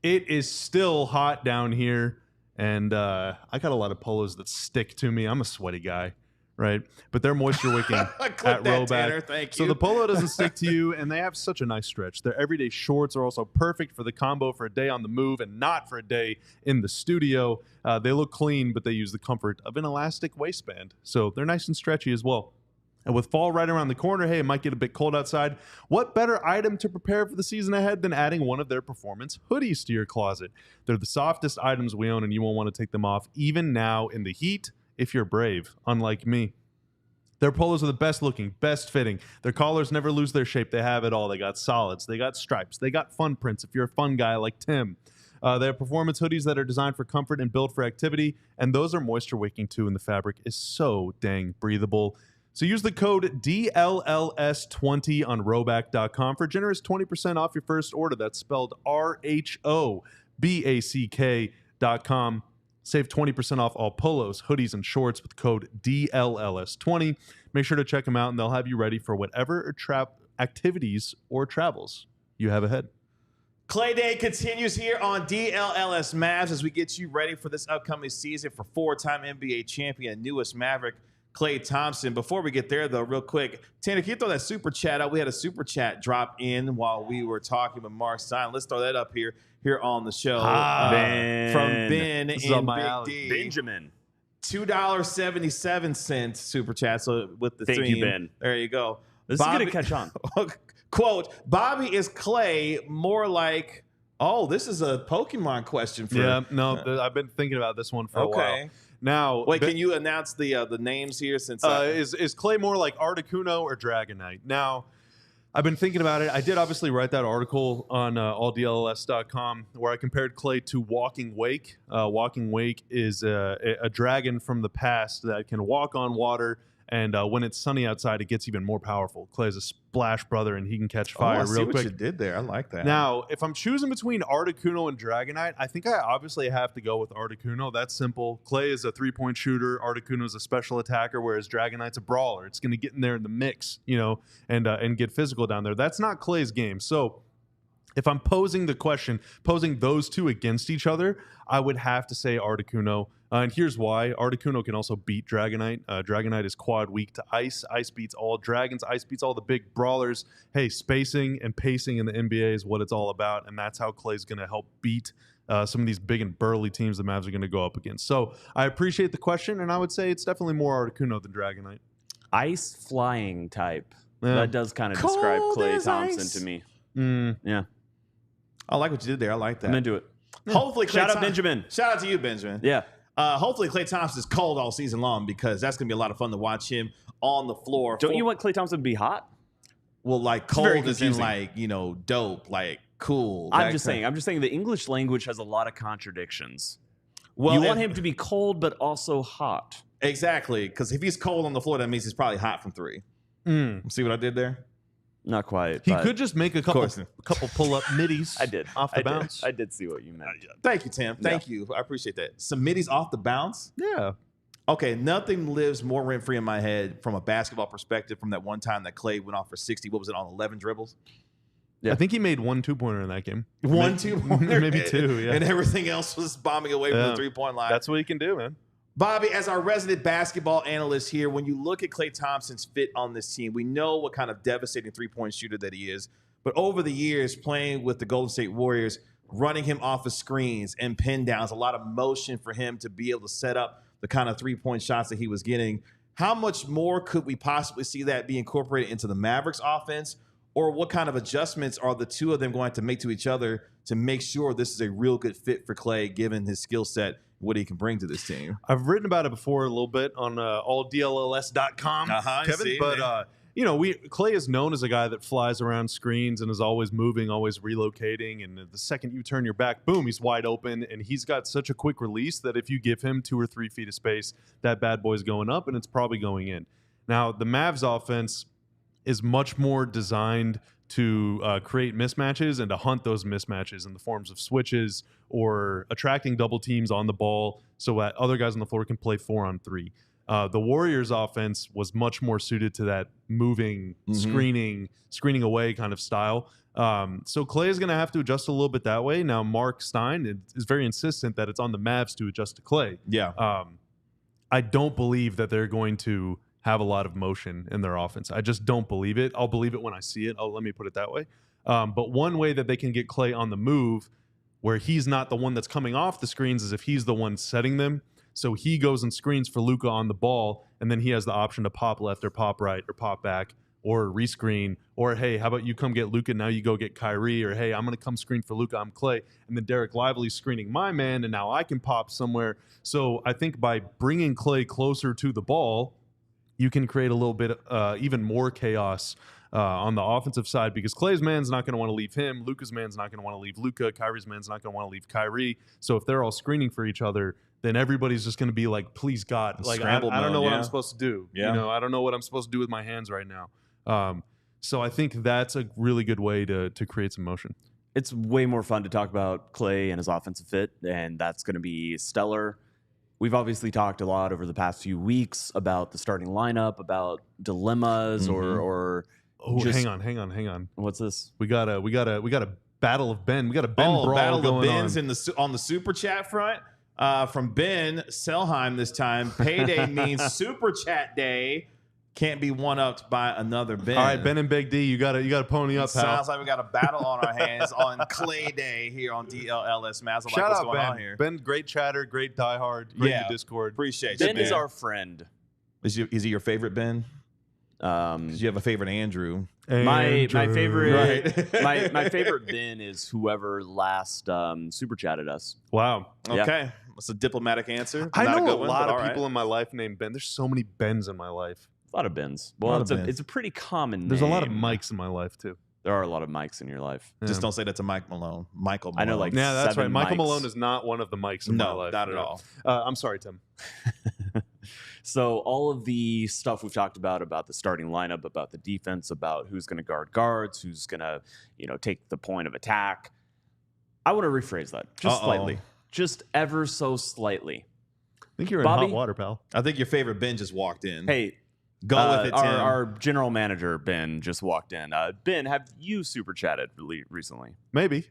[SPEAKER 3] it is still hot down here. And I got a lot of polos that stick to me. I'm a sweaty guy, right? But they're moisture wicking at Rhoback.
[SPEAKER 1] Thank you.
[SPEAKER 3] So the polo doesn't stick to you, and they have such a nice stretch. Their everyday shorts are also perfect for the combo for a day on the move and not for a day in the studio. They look clean, but they use the comfort of an elastic waistband. So they're nice and stretchy as well. And with fall right around the corner, hey, it might get a bit cold outside. What better item to prepare for the season ahead than adding one of their performance hoodies to your closet? They're the softest items we own, and you won't want to take them off even now in the heat if you're brave, unlike me. Their polos are the best looking, best fitting. Their collars never lose their shape. They have it all. They got solids. They got stripes. They got fun prints if you're a fun guy like Tim. They have performance hoodies that are designed for comfort and built for activity, and those are moisture wicking too, and the fabric is so dang breathable. So use the code DLLS20 on Rhoback.com for generous 20% off your first order. That's spelled RHOBACK.com. Save 20% off all polos, hoodies, and shorts with code DLLS20. Make sure to check them out, and they'll have you ready for whatever activities or travels you have ahead.
[SPEAKER 1] Klay Day continues here on DLLS Mavs as we get you ready for this upcoming season for four-time NBA champion and newest Maverick, Klay Thompson. Before we get there, though, real quick, Tanner, can you throw that super chat out? We had a super chat drop in while we were talking with Marc Stein. Let's throw that up here on the show. From Ben and Big D.
[SPEAKER 2] Benjamin.
[SPEAKER 1] $2.77 super chat. So with the
[SPEAKER 2] Thank
[SPEAKER 1] theme,
[SPEAKER 2] you, Ben.
[SPEAKER 1] there you go.
[SPEAKER 2] This is going to catch on.
[SPEAKER 1] Quote, Bobby is Klay more like, oh, this is a Pokemon question.
[SPEAKER 3] I've been thinking about this one for a while. Now,
[SPEAKER 1] wait, can you announce the names here? Since
[SPEAKER 3] is Klay more like Articuno or Dragonite? Now, I've been thinking about it. I did obviously write that article on alldlls.com where I compared Klay to Walking Wake. Walking Wake is a dragon from the past that can walk on water, and when it's sunny outside, it gets even more powerful. Klay is a Splash Brother, and he can catch fire real quick.
[SPEAKER 1] I see what you did there. I like that.
[SPEAKER 3] Now, if I'm choosing between Articuno and Dragonite, I think I obviously have to go with Articuno. That's simple. Klay is a three-point shooter. Articuno is a special attacker, whereas Dragonite's a brawler. It's going to get in there in the mix, and get physical down there. That's not Klay's game. So if I'm posing those two against each other, I would have to say Articuno. And here's why. Articuno can also beat Dragonite. Dragonite is quad weak to ice. Ice beats all dragons. Ice beats all the big brawlers. Hey, spacing and pacing in the NBA is what it's all about, and that's how Klay's going to help beat some of these big and burly teams the Mavs are going to go up against. So I appreciate the question, and I would say it's definitely more Articuno than Dragonite.
[SPEAKER 2] Ice flying type. Yeah. That does kind of describe Klay Thompson
[SPEAKER 1] ice
[SPEAKER 2] to me.
[SPEAKER 3] Yeah.
[SPEAKER 1] I like what you did there. I like that.
[SPEAKER 2] I'm into it.
[SPEAKER 1] Yeah. Hopefully,
[SPEAKER 2] Shout out Benjamin.
[SPEAKER 1] Shout out to you, Benjamin.
[SPEAKER 2] Yeah.
[SPEAKER 1] Hopefully Klay Thompson is cold all season long because that's going to be a lot of fun to watch him on the floor.
[SPEAKER 2] Don't you want Klay Thompson to be hot?
[SPEAKER 1] Well, like cold is in like, dope, like cool.
[SPEAKER 2] I'm just saying the English language has a lot of contradictions. Well, you want him to be cold but also hot.
[SPEAKER 1] Exactly, because if he's cold on the floor, that means he's probably hot from three. See what I did there?
[SPEAKER 2] Not quite.
[SPEAKER 3] He could just make a couple pull-up middies.
[SPEAKER 2] I did.
[SPEAKER 3] Off the bounce.
[SPEAKER 2] I did see what you meant.
[SPEAKER 1] Thank you, Tim. Thank you. I appreciate that. Some middies off the bounce?
[SPEAKER 3] Yeah.
[SPEAKER 1] Okay, nothing lives more rent-free in my head from a basketball perspective from that one time that Klay went off for 60. What was it, on 11 dribbles?
[SPEAKER 3] Yeah. I think he made 1 2-pointer in that game.
[SPEAKER 1] 1 2-pointer?
[SPEAKER 3] Maybe 2, yeah.
[SPEAKER 1] And everything else was bombing away from the three-point line.
[SPEAKER 3] That's what he can do, man.
[SPEAKER 1] Bobby, as our resident basketball analyst here, when you look at Klay Thompson's fit on this team, we know what kind of devastating three-point shooter that he is. But over the years, playing with the Golden State Warriors, running him off of screens and pin downs, a lot of motion for him to be able to set up the kind of three-point shots that he was getting. How much more could we possibly see that be incorporated into the Mavericks offense? Or what kind of adjustments are the two of them going to make to each other to make sure this is a real good fit for Klay, given his skill set, what he can bring to this team?
[SPEAKER 3] I've written about it before a little bit on alldlls.com, Kevin. But Klay is known as a guy that flies around screens and is always moving, always relocating. And the second you turn your back, boom, he's wide open. And he's got such a quick release that if you give him 2 or 3 feet of space, that bad boy's going up and it's probably going in. Now, the Mavs offense is much more designed to create mismatches and to hunt those mismatches in the forms of switches or attracting double teams on the ball so that other guys on the floor can play 4-on-3. The Warriors offense was much more suited to that moving, screening away kind of style. So Klay is going to have to adjust a little bit that way. Now, Marc Stein is very insistent that it's on the Mavs to adjust to Klay.
[SPEAKER 1] Yeah.
[SPEAKER 3] I don't believe that they're going to have a lot of motion in their offense. I just don't believe it. I'll believe it when I see it. Let me put it that way. But one way that they can get Klay on the move where he's not the one that's coming off the screens is if he's the one setting them. So he goes and screens for Luka on the ball, and then he has the option to pop left or pop right or pop back or rescreen. Or, hey, how about you come get Luka, now you go get Kyrie. Or, hey, I'm going to come screen for Luka, I'm Klay. And then Derek Lively's screening my man, and now I can pop somewhere. So I think by bringing Klay closer to the ball, you can create a little bit even more chaos on the offensive side, because Klay's man's not going to want to leave him. Luka's man's not going to want to leave Luka. Kyrie's man's not going to want to leave Kyrie. So if they're all screening for each other, then everybody's just going to be like, please God, like I don't know what I'm supposed to do. You know, I don't know what I'm supposed to do with my hands right now. So I think that's a really good way to create some motion.
[SPEAKER 2] It's way more fun to talk about Klay and his offensive fit, and that's going to be stellar. We've obviously talked a lot over the past few weeks about the starting lineup, about dilemmas, or just,
[SPEAKER 3] hang on.
[SPEAKER 2] What's this?
[SPEAKER 3] We got a battle of Ben. We got a Ben brawl
[SPEAKER 1] battle
[SPEAKER 3] going
[SPEAKER 1] of Ben's
[SPEAKER 3] on.
[SPEAKER 1] on the super chat front. From Ben Selheim this time. Payday means super chat day. Can't be one-upped by another Ben.
[SPEAKER 3] All right, Ben and Big D, you got to pony up, pal.
[SPEAKER 1] Sounds like we got a battle on our hands on Klay Day here on DLLS Mavs.
[SPEAKER 3] Shout
[SPEAKER 1] what's
[SPEAKER 3] out
[SPEAKER 1] going
[SPEAKER 3] Ben.
[SPEAKER 1] on here.
[SPEAKER 3] Ben, great chatter, great diehard, great in Discord.
[SPEAKER 1] Appreciate you,
[SPEAKER 2] Ben is our friend.
[SPEAKER 1] Is he your favorite Ben? Because you have a favorite Andrew.
[SPEAKER 2] My favorite
[SPEAKER 1] Right.
[SPEAKER 2] my favorite Ben is whoever last super chatted us.
[SPEAKER 3] Wow.
[SPEAKER 1] Okay. That's a diplomatic answer.
[SPEAKER 3] I
[SPEAKER 1] Not
[SPEAKER 3] know
[SPEAKER 1] good
[SPEAKER 3] a
[SPEAKER 1] one,
[SPEAKER 3] lot
[SPEAKER 1] but
[SPEAKER 3] of
[SPEAKER 1] all
[SPEAKER 3] people
[SPEAKER 1] right.
[SPEAKER 3] in my life named Ben. There's so many Bens in my life.
[SPEAKER 2] A lot of Bens. Well, it's a pretty common
[SPEAKER 3] There's
[SPEAKER 2] name.
[SPEAKER 3] a lot of Mikes in my life, too.
[SPEAKER 2] There are a lot of Mikes in your life.
[SPEAKER 1] Just don't say that to Mike Malone. Michael Malone.
[SPEAKER 2] I know, like,
[SPEAKER 3] Yeah, that's right.
[SPEAKER 2] 7
[SPEAKER 3] Michael
[SPEAKER 2] Mikes.
[SPEAKER 3] Malone is not one of the Mikes in my life.
[SPEAKER 1] not at all.
[SPEAKER 3] I'm sorry, Tim.
[SPEAKER 2] So all of the stuff we've talked about the starting lineup, about the defense, about who's going to guard guards, who's going to, take the point of attack. I want to rephrase that just slightly, just ever so slightly.
[SPEAKER 3] I think you're
[SPEAKER 2] Bobby?
[SPEAKER 3] in hot water, pal.
[SPEAKER 1] I think your favorite Ben just walked in.
[SPEAKER 2] Hey,
[SPEAKER 1] Go with it, Tim.
[SPEAKER 2] Our general manager, Ben, just walked in. Ben, have you super chatted recently?
[SPEAKER 3] Maybe.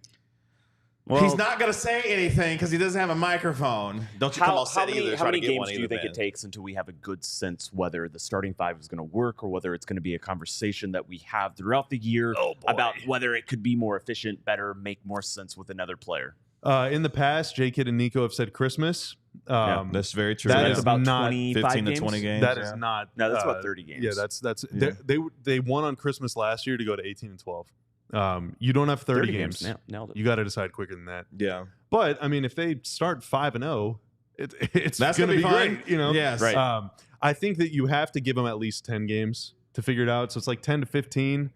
[SPEAKER 2] Well,
[SPEAKER 1] He's not going to say anything because he doesn't have a microphone. Don't you come all set either.
[SPEAKER 2] How many games
[SPEAKER 1] to
[SPEAKER 2] do you think it takes until we have a good sense whether the starting five is going to work, or whether it's going to be a conversation that we have throughout the year about whether it could be more efficient, better, make more sense with another player?
[SPEAKER 3] In the past, J-Kid and Nico have said Christmas.
[SPEAKER 1] That's very true.
[SPEAKER 3] That
[SPEAKER 2] That's
[SPEAKER 3] is
[SPEAKER 2] about
[SPEAKER 3] not
[SPEAKER 2] 25
[SPEAKER 1] 15
[SPEAKER 2] games?
[SPEAKER 1] to 20 games.
[SPEAKER 3] That is not.
[SPEAKER 2] No, that's about 30 games.
[SPEAKER 3] Yeah, that's. They won on Christmas last year to go to 18 and 12. You don't have 30 games.
[SPEAKER 2] Nailed it.
[SPEAKER 3] You got to decide quicker than that.
[SPEAKER 1] Yeah.
[SPEAKER 3] But I mean, if they start 5-0, it's
[SPEAKER 1] That's
[SPEAKER 3] going to be
[SPEAKER 1] fine.
[SPEAKER 3] great. You know.
[SPEAKER 1] Yes.
[SPEAKER 2] Right.
[SPEAKER 3] I think that you have to give them at least 10 games to figure it out. So it's like 10 to 15.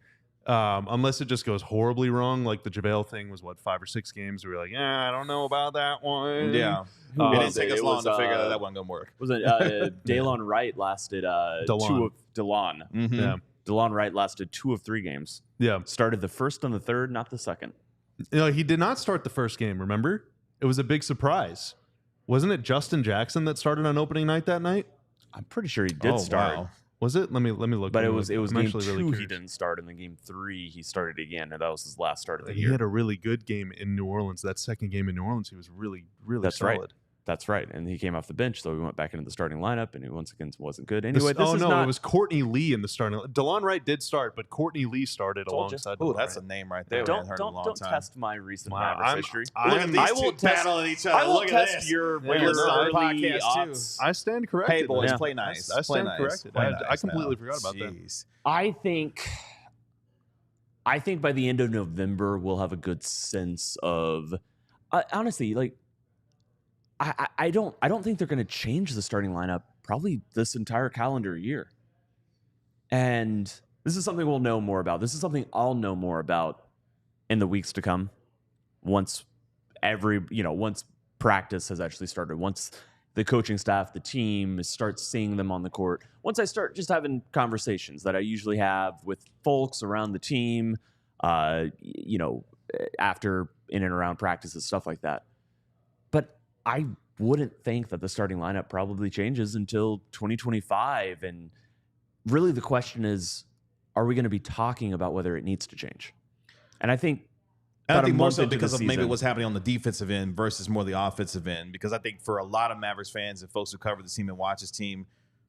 [SPEAKER 3] Unless it just goes horribly wrong, like the JaVale thing was 5 or 6 games. We were like, I don't know about that one.
[SPEAKER 1] Yeah. It didn't take us long to figure out that wasn't going to work.
[SPEAKER 2] Was it Delon Wright lasted
[SPEAKER 3] DeLon.
[SPEAKER 2] DeLon.
[SPEAKER 1] Mm-hmm.
[SPEAKER 3] Yeah.
[SPEAKER 2] DeLon Wright lasted 2 of 3 games.
[SPEAKER 3] Yeah.
[SPEAKER 2] Started the first and the third, not the second.
[SPEAKER 3] He did not start the first game, remember? It was a big surprise. Wasn't it Justin Jackson that started on opening night that night?
[SPEAKER 2] I'm pretty sure he did start.
[SPEAKER 1] Wow.
[SPEAKER 3] Was it? Let me look.
[SPEAKER 2] But it was
[SPEAKER 3] I'm
[SPEAKER 2] game
[SPEAKER 3] actually
[SPEAKER 2] 2
[SPEAKER 3] really
[SPEAKER 2] he
[SPEAKER 3] curious.
[SPEAKER 2] didn't start, and then game 3 he started again, and that was his last start of the
[SPEAKER 3] He
[SPEAKER 2] year.
[SPEAKER 3] had a really good game in New Orleans. That second game in New Orleans, he was really
[SPEAKER 2] That's
[SPEAKER 3] solid.
[SPEAKER 2] right. That's right. And he came off the bench, so we went back into the starting lineup, and he once again wasn't good. Anyway,
[SPEAKER 3] It was Courtney Lee in the starting. DeLon Wright did start, but Courtney Lee started
[SPEAKER 2] Told you.
[SPEAKER 3] alongside.
[SPEAKER 1] Oh,
[SPEAKER 3] DeLon
[SPEAKER 1] that's
[SPEAKER 3] Wright.
[SPEAKER 1] a name right there.
[SPEAKER 2] Don't
[SPEAKER 1] time.
[SPEAKER 2] test my recent
[SPEAKER 3] Wow,
[SPEAKER 2] Mavericks history.
[SPEAKER 1] Look at these
[SPEAKER 2] I will
[SPEAKER 1] two
[SPEAKER 2] test-
[SPEAKER 1] battling each other.
[SPEAKER 2] I will
[SPEAKER 1] Look at
[SPEAKER 2] test
[SPEAKER 1] this.
[SPEAKER 2] your
[SPEAKER 3] Yeah,
[SPEAKER 2] early
[SPEAKER 3] listen,
[SPEAKER 1] our podcast too.
[SPEAKER 2] aughts.
[SPEAKER 3] I stand corrected.
[SPEAKER 1] Hey, boys,
[SPEAKER 2] Yeah.
[SPEAKER 1] play nice.
[SPEAKER 3] I stand
[SPEAKER 1] Play nice.
[SPEAKER 3] corrected.
[SPEAKER 1] Play
[SPEAKER 3] I
[SPEAKER 1] nice
[SPEAKER 3] completely
[SPEAKER 1] now.
[SPEAKER 3] forgot about that.
[SPEAKER 1] Jeez.
[SPEAKER 2] I think by the end of November we'll have a good sense of honestly, like I don't think they're going to change the starting lineup probably this entire calendar year. And this is something we'll know more about. This is something I'll know more about in the weeks to come. Once once practice has actually started, once the coaching staff, the team starts seeing them on the court, once I start just having conversations that I usually have with folks around the team, after in and around practices, stuff like that. But I wouldn't think that the starting lineup probably changes until 2025. And really the question is, are we going to be talking about whether it needs to change? And I think
[SPEAKER 1] And I think more
[SPEAKER 2] month
[SPEAKER 1] so
[SPEAKER 2] into the
[SPEAKER 1] because of maybe
[SPEAKER 2] season-
[SPEAKER 1] what's happening on the defensive end versus more the offensive end. Because I think for a lot of Mavericks fans and folks who cover the team and watch this team,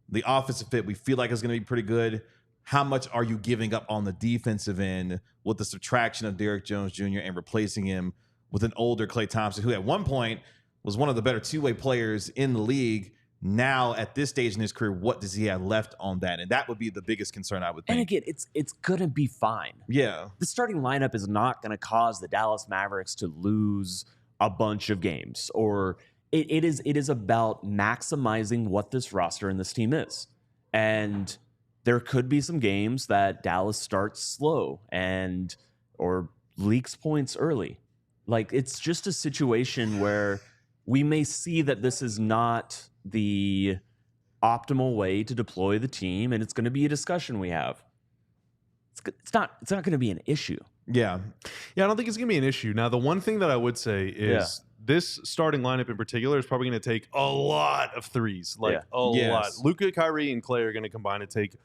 [SPEAKER 1] the offensive fit we feel like is going to be pretty good. How much are you giving up on the defensive end with the subtraction of Derrick Jones Jr. and replacing him with an older Klay Thompson, who at one point was one of the better two-way players in the league? Now, at this stage in his career, what does he have left on that? And that would be the biggest concern, I would think.
[SPEAKER 2] And again, it's going to be fine.
[SPEAKER 1] Yeah.
[SPEAKER 2] The starting lineup is not going to cause the Dallas Mavericks to lose a bunch of games, or it is about maximizing what this roster and this team is. And there could be some games that Dallas starts slow or leaks points early. Like, it's just a situation where we may see that this is not the optimal way to deploy the team, and it's going to be a discussion we have. It's not going to be an issue.
[SPEAKER 3] Yeah, I don't think it's going to be an issue. Now, the one thing that I would say is this starting lineup in particular is probably going to take a lot of threes, a lot. Luka, Kyrie, and Klay are going to combine to take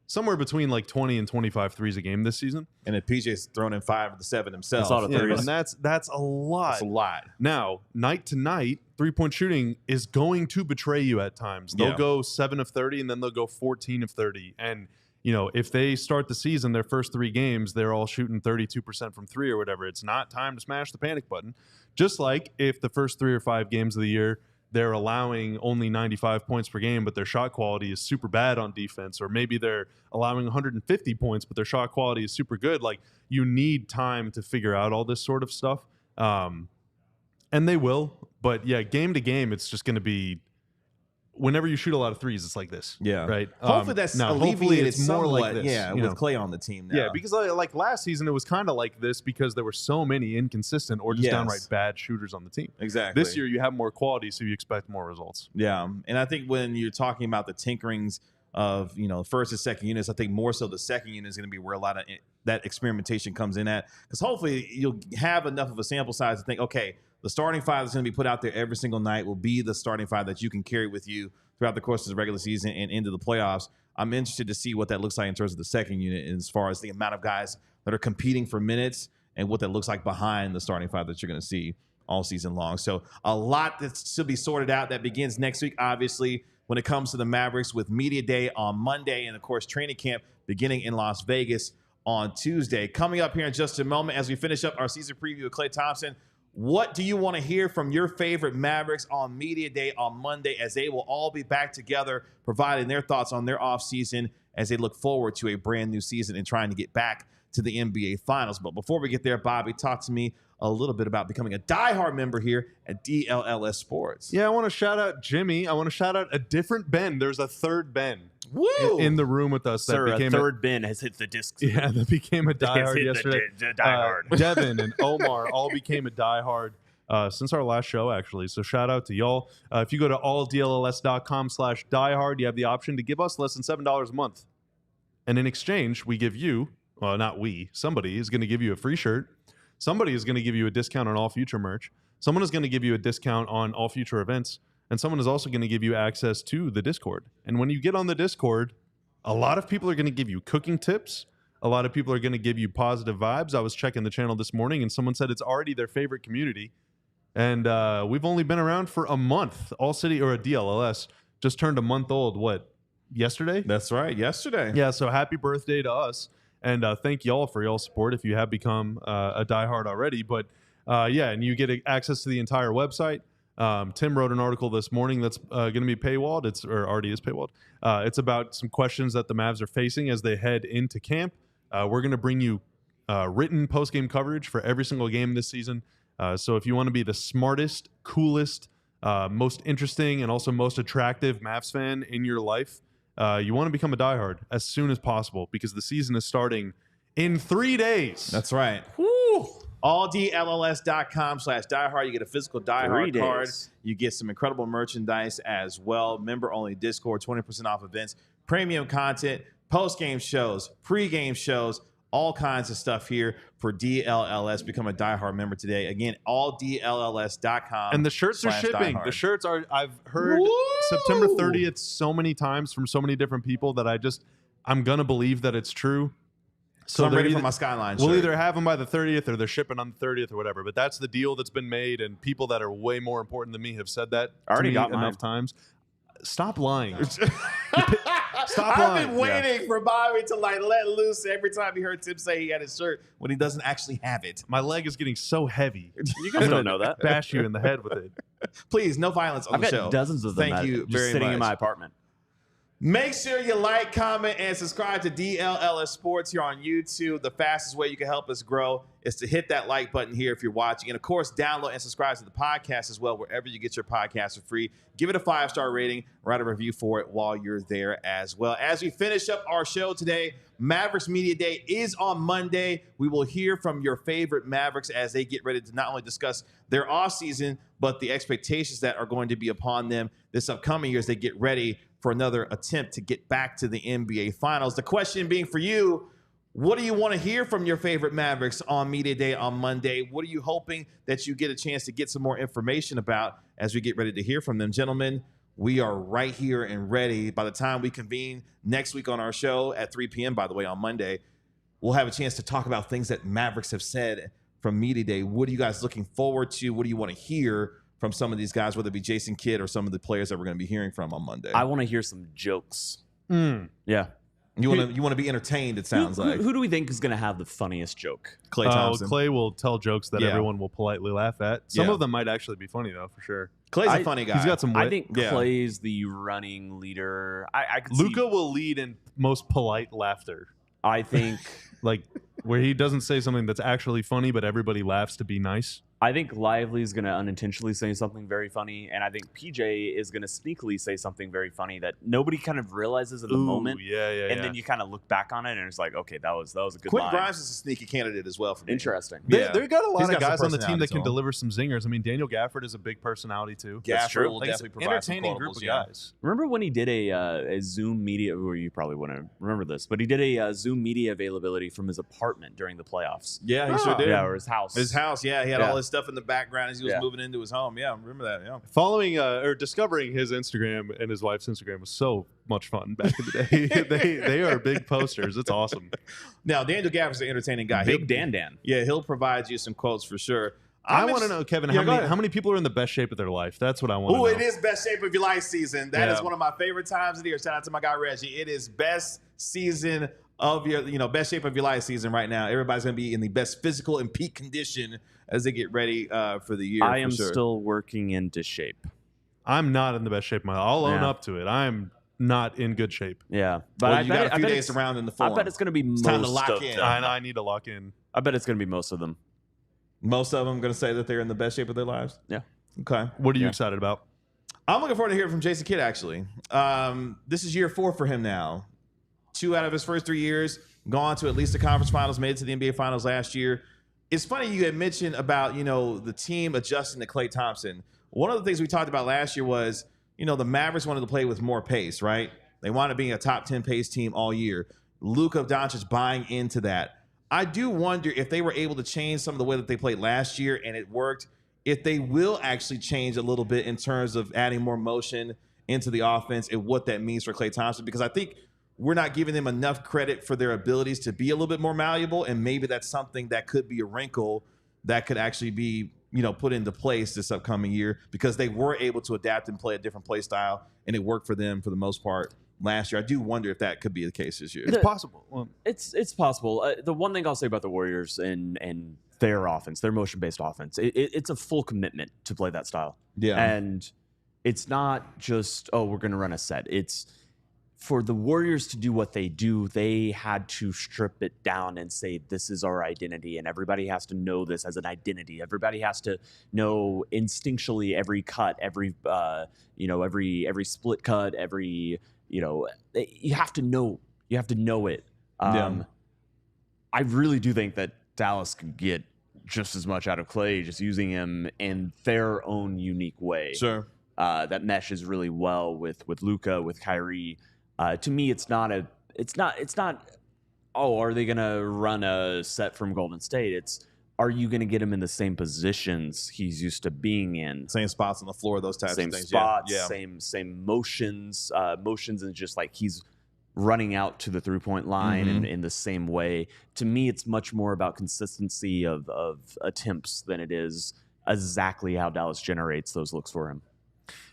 [SPEAKER 3] somewhere between like 20 and 25 threes a game this season.
[SPEAKER 1] And if PJ's thrown in 5 of the 7 himself,
[SPEAKER 3] and that's a lot.
[SPEAKER 1] That's a lot.
[SPEAKER 3] Now, night to night, 3-point shooting is going to betray you at times. They'll go 7 of 30, and then they'll go 14 of 30. And if they start the season, their first 3 games, they're all shooting 32% from 3 or whatever. It's not time to smash the panic button. Just like if the first 3 or 5 games of the year, they're allowing only 95 points per game, but their shot quality is super bad on defense, or maybe they're allowing 150 points, but their shot quality is super good. Like, you need time to figure out all this sort of stuff. And they will. But yeah, game to game, it's just going to be, whenever you shoot a lot of threes, it's like this.
[SPEAKER 1] Yeah.
[SPEAKER 3] Right.
[SPEAKER 1] Hopefully that's alleviated
[SPEAKER 3] it's more
[SPEAKER 1] somewhat,
[SPEAKER 3] like this.
[SPEAKER 1] with Klay on the team now.
[SPEAKER 3] Yeah, because like last season, it was kind of like this because there were so many inconsistent or just downright bad shooters on the team.
[SPEAKER 1] Exactly.
[SPEAKER 3] This year, you have more quality, so you expect more results.
[SPEAKER 1] Yeah. And I think when you're talking about the tinkerings of, first and second units, I think more so the second unit is going to be where a lot of that experimentation comes in at. Because hopefully you'll have enough of a sample size to think, okay, the starting 5 that's going to be put out there every single night will be the starting 5 that you can carry with you throughout the course of the regular season and into the playoffs. I'm interested to see what that looks like in terms of the second unit, as far as the amount of guys that are competing for minutes and what that looks like behind the starting 5 that you're going to see all season long. So a lot that should be sorted out. That begins next week, obviously, when it comes to the Mavericks, with Media Day on Monday and, of course, training camp beginning in Las Vegas on Tuesday. Coming up here in just a moment as we finish up our season preview with Klay Thompson, what do you want to hear from your favorite Mavericks on Media Day on Monday, as they will all be back together providing their thoughts on their offseason as they look forward to a brand new season and trying to get back to the NBA Finals? But before we get there, Bobby, talk to me a little bit about becoming a diehard member here at DLLS Sports.
[SPEAKER 3] Yeah, I want to shout out Jimmy. I want to shout out a different Ben. There's a third Ben in the room with us.
[SPEAKER 2] Sir, a third Ben has hit the disc.
[SPEAKER 3] Yeah, that became a diehard yesterday.
[SPEAKER 2] Diehard.
[SPEAKER 3] Devin and Omar all became a diehard since our last show, actually. So shout out to y'all. If you go to alldlls.com/diehard, you have the option to give us less than $7 a month. And in exchange, we give you, not we, somebody is going to give you a free shirt. Somebody is going to give you a discount on all future merch. Someone is going to give you a discount on all future events. And someone is also going to give you access to the Discord. And when you get on the Discord, a lot of people are going to give you cooking tips. A lot of people are going to give you positive vibes. I was checking the channel this morning, and someone said it's already their favorite community. And we've only been around for a month. ALLCITY, or a DLLS, just turned a month old, yesterday?
[SPEAKER 1] That's right, yesterday.
[SPEAKER 3] Yeah, so happy birthday to us. And thank y'all for y'all's support if you have become a diehard already. But and you get access to the entire website. Tim wrote an article this morning that's going to be paywalled. Already is paywalled. It's about some questions that the Mavs are facing as they head into camp. We're going to bring you written post-game coverage for every single game this season. So if you want to be the smartest, coolest, most interesting, and also most attractive Mavs fan in your life, you want to become a diehard as soon as possible, because the season is starting in 3 days.
[SPEAKER 1] That's right. Woo! alldlls.com/diehard. You get a physical diehard card. You get some incredible merchandise as well. Member-only Discord, 20% off events, premium content, post-game shows, pre-game shows, all kinds of stuff here for DLLS. Become a diehard member today. Again, alldlls.com.
[SPEAKER 3] And the shirts are shipping.
[SPEAKER 1] Diehard.
[SPEAKER 3] The shirts are, I've heard September 30th so many times from so many different people that I'm going to believe that it's true.
[SPEAKER 1] So I'm ready for my Skyline shirt.
[SPEAKER 3] We'll either have them by the 30th or they're shipping on the 30th or whatever. But that's the deal that's been made, and people that are way more important than me have said that to me enough times. Stop lying. Stop lying.
[SPEAKER 1] I've been waiting for Bobby to let loose every time he heard Tim say he had his shirt when he doesn't actually have it.
[SPEAKER 3] My leg is getting so heavy.
[SPEAKER 2] You guys don't know that.
[SPEAKER 3] Bash you in the head with it.
[SPEAKER 1] Please, no violence on the show.
[SPEAKER 2] I've got dozens of them.
[SPEAKER 1] Thank you
[SPEAKER 2] just
[SPEAKER 1] very
[SPEAKER 2] sitting
[SPEAKER 1] much.
[SPEAKER 2] in my apartment.
[SPEAKER 1] Make sure you like, comment, and subscribe to DLLS Sports here on YouTube. The fastest way you can help us grow is to hit that like button here if you're watching. And, of course, download and subscribe to the podcast as well, wherever you get your podcasts for free. Give it a 5-star rating. Write a review for it while you're there as well. As we finish up our show today, Mavericks Media Day is on Monday. We will hear from your favorite Mavericks as they get ready to not only discuss their offseason, but the expectations that are going to be upon them this upcoming year as they get ready for another attempt to get back to the NBA Finals. The question being for you, what do you want to hear from your favorite Mavericks on Media Day on Monday? What are you hoping that you get a chance to get some more information about as we get ready to hear from them? Gentlemen, we are right here and ready. By the time we convene next week on our show at 3 p.m., by the way, on Monday, we'll have a chance to talk about things that Mavericks have said from Media Day. What are you guys looking forward to? What do you want to hear from some of these guys, whether it be Jason Kidd or some of the players that we're going to be hearing from on Monday?
[SPEAKER 2] I want to hear some jokes. Yeah.
[SPEAKER 1] You want to be entertained, it sounds like.
[SPEAKER 2] Who do we think is going to have the funniest joke?
[SPEAKER 1] Klay Thompson.
[SPEAKER 3] Klay will tell jokes that everyone will politely laugh at. Some of them might actually be funny, though, for sure.
[SPEAKER 1] Clay's a funny guy.
[SPEAKER 3] He's got some wit.
[SPEAKER 2] I think Klay's the running leader. I could
[SPEAKER 3] Luka will lead in most polite laughter.
[SPEAKER 2] I think
[SPEAKER 3] like where he doesn't say something that's actually funny, but everybody laughs to be nice.
[SPEAKER 2] I think Lively is going to unintentionally say something very funny, and I think PJ is going to sneakily say something very funny that nobody kind of realizes at the moment. And then you kind of look back on it, and it's like, okay, that was a good
[SPEAKER 1] Quinn
[SPEAKER 2] line.
[SPEAKER 1] Grimes is a sneaky candidate as well for me.
[SPEAKER 2] Interesting.
[SPEAKER 3] They got a lot of guys on the team that can deliver some zingers. I mean, Daniel Gafford is a big personality too.
[SPEAKER 1] Gafford
[SPEAKER 3] true.
[SPEAKER 1] will
[SPEAKER 3] like
[SPEAKER 1] definitely provide some
[SPEAKER 3] entertaining group of guys.
[SPEAKER 2] Remember when he did a Zoom media? Well, you probably wouldn't remember this, but he did a Zoom media availability from his apartment during the playoffs.
[SPEAKER 1] Yeah, he sure did.
[SPEAKER 2] Yeah, or his house.
[SPEAKER 1] His house. Yeah, he had all his stuff in the background as he was moving into his home. Yeah, I remember that. Yeah.
[SPEAKER 3] Following or discovering his Instagram and his wife's Instagram was so much fun back in the day. they are big posters. It's awesome.
[SPEAKER 1] Now, Daniel Gafford's an entertaining guy.
[SPEAKER 2] Big Dan.
[SPEAKER 1] Yeah, he'll provide you some quotes for sure.
[SPEAKER 3] I want to know, Kevin, how many people are in the best shape of their life? That's what I want to know.
[SPEAKER 1] Oh, it is best shape of your life season. That is one of my favorite times of the year. Shout out to my guy Reggie. It is best season of your, best shape of your life season right now. Everybody's going to be in the best physical and peak condition as they get ready for the year.
[SPEAKER 2] I am still working into shape.
[SPEAKER 3] I'm not in the best shape of my life. I'll own up to it. I'm not in good shape.
[SPEAKER 2] Yeah, but
[SPEAKER 1] I bet a few days around in the form.
[SPEAKER 2] I bet it's going to be most
[SPEAKER 1] time to lock in.
[SPEAKER 3] I need to lock in.
[SPEAKER 2] I bet it's going to be most of them.
[SPEAKER 1] Most of them going to say that they're in the best shape of their lives?
[SPEAKER 2] Yeah.
[SPEAKER 1] Okay.
[SPEAKER 3] What are you excited about?
[SPEAKER 1] I'm looking forward to hearing from Jason Kidd, actually. This is year 4 for him now. 2 out of his first 3 years, gone to at least the conference finals, made it to the NBA finals last year. It's funny you had mentioned about, the team adjusting to Klay Thompson. One of the things we talked about last year was, the Mavericks wanted to play with more pace, right? They wanted being a top 10 pace team all year. Luka, Doncic buying into that. I do wonder if they were able to change some of the way that they played last year and it worked, if they will actually change a little bit in terms of adding more motion into the offense and what that means for Klay Thompson, because I think we're not giving them enough credit for their abilities to be a little bit more malleable, and maybe that's something that could be a wrinkle that could actually be, put into place this upcoming year, because they were able to adapt and play a different play style, and it worked for them for the most part last year. I do wonder if that could be the case this year.
[SPEAKER 3] It's possible. Well,
[SPEAKER 2] it's possible. The one thing I'll say about the Warriors and their offense, their motion-based offense, it's a full commitment to play that style.
[SPEAKER 1] Yeah.
[SPEAKER 2] And it's not just, we're going to run a set. It's for the Warriors to do what they do, they had to strip it down and say, this is our identity, and everybody has to know this as an identity. Everybody has to know instinctually every cut, every split cut, every, you have to know it. I really do think that Dallas could get just as much out of Klay just using him in their own unique way.
[SPEAKER 1] Sure.
[SPEAKER 2] That meshes really well with Luka, with Kyrie. To me, it's not, are they going to run a set from Golden State? It's, are you going to get him in the same positions he's used to being in?
[SPEAKER 1] Same spots on the floor, those types of things.
[SPEAKER 2] Same spots, same motions, and just like he's running out to the three-point line in the same way. To me, it's much more about consistency of attempts than it is exactly how Dallas generates those looks for him.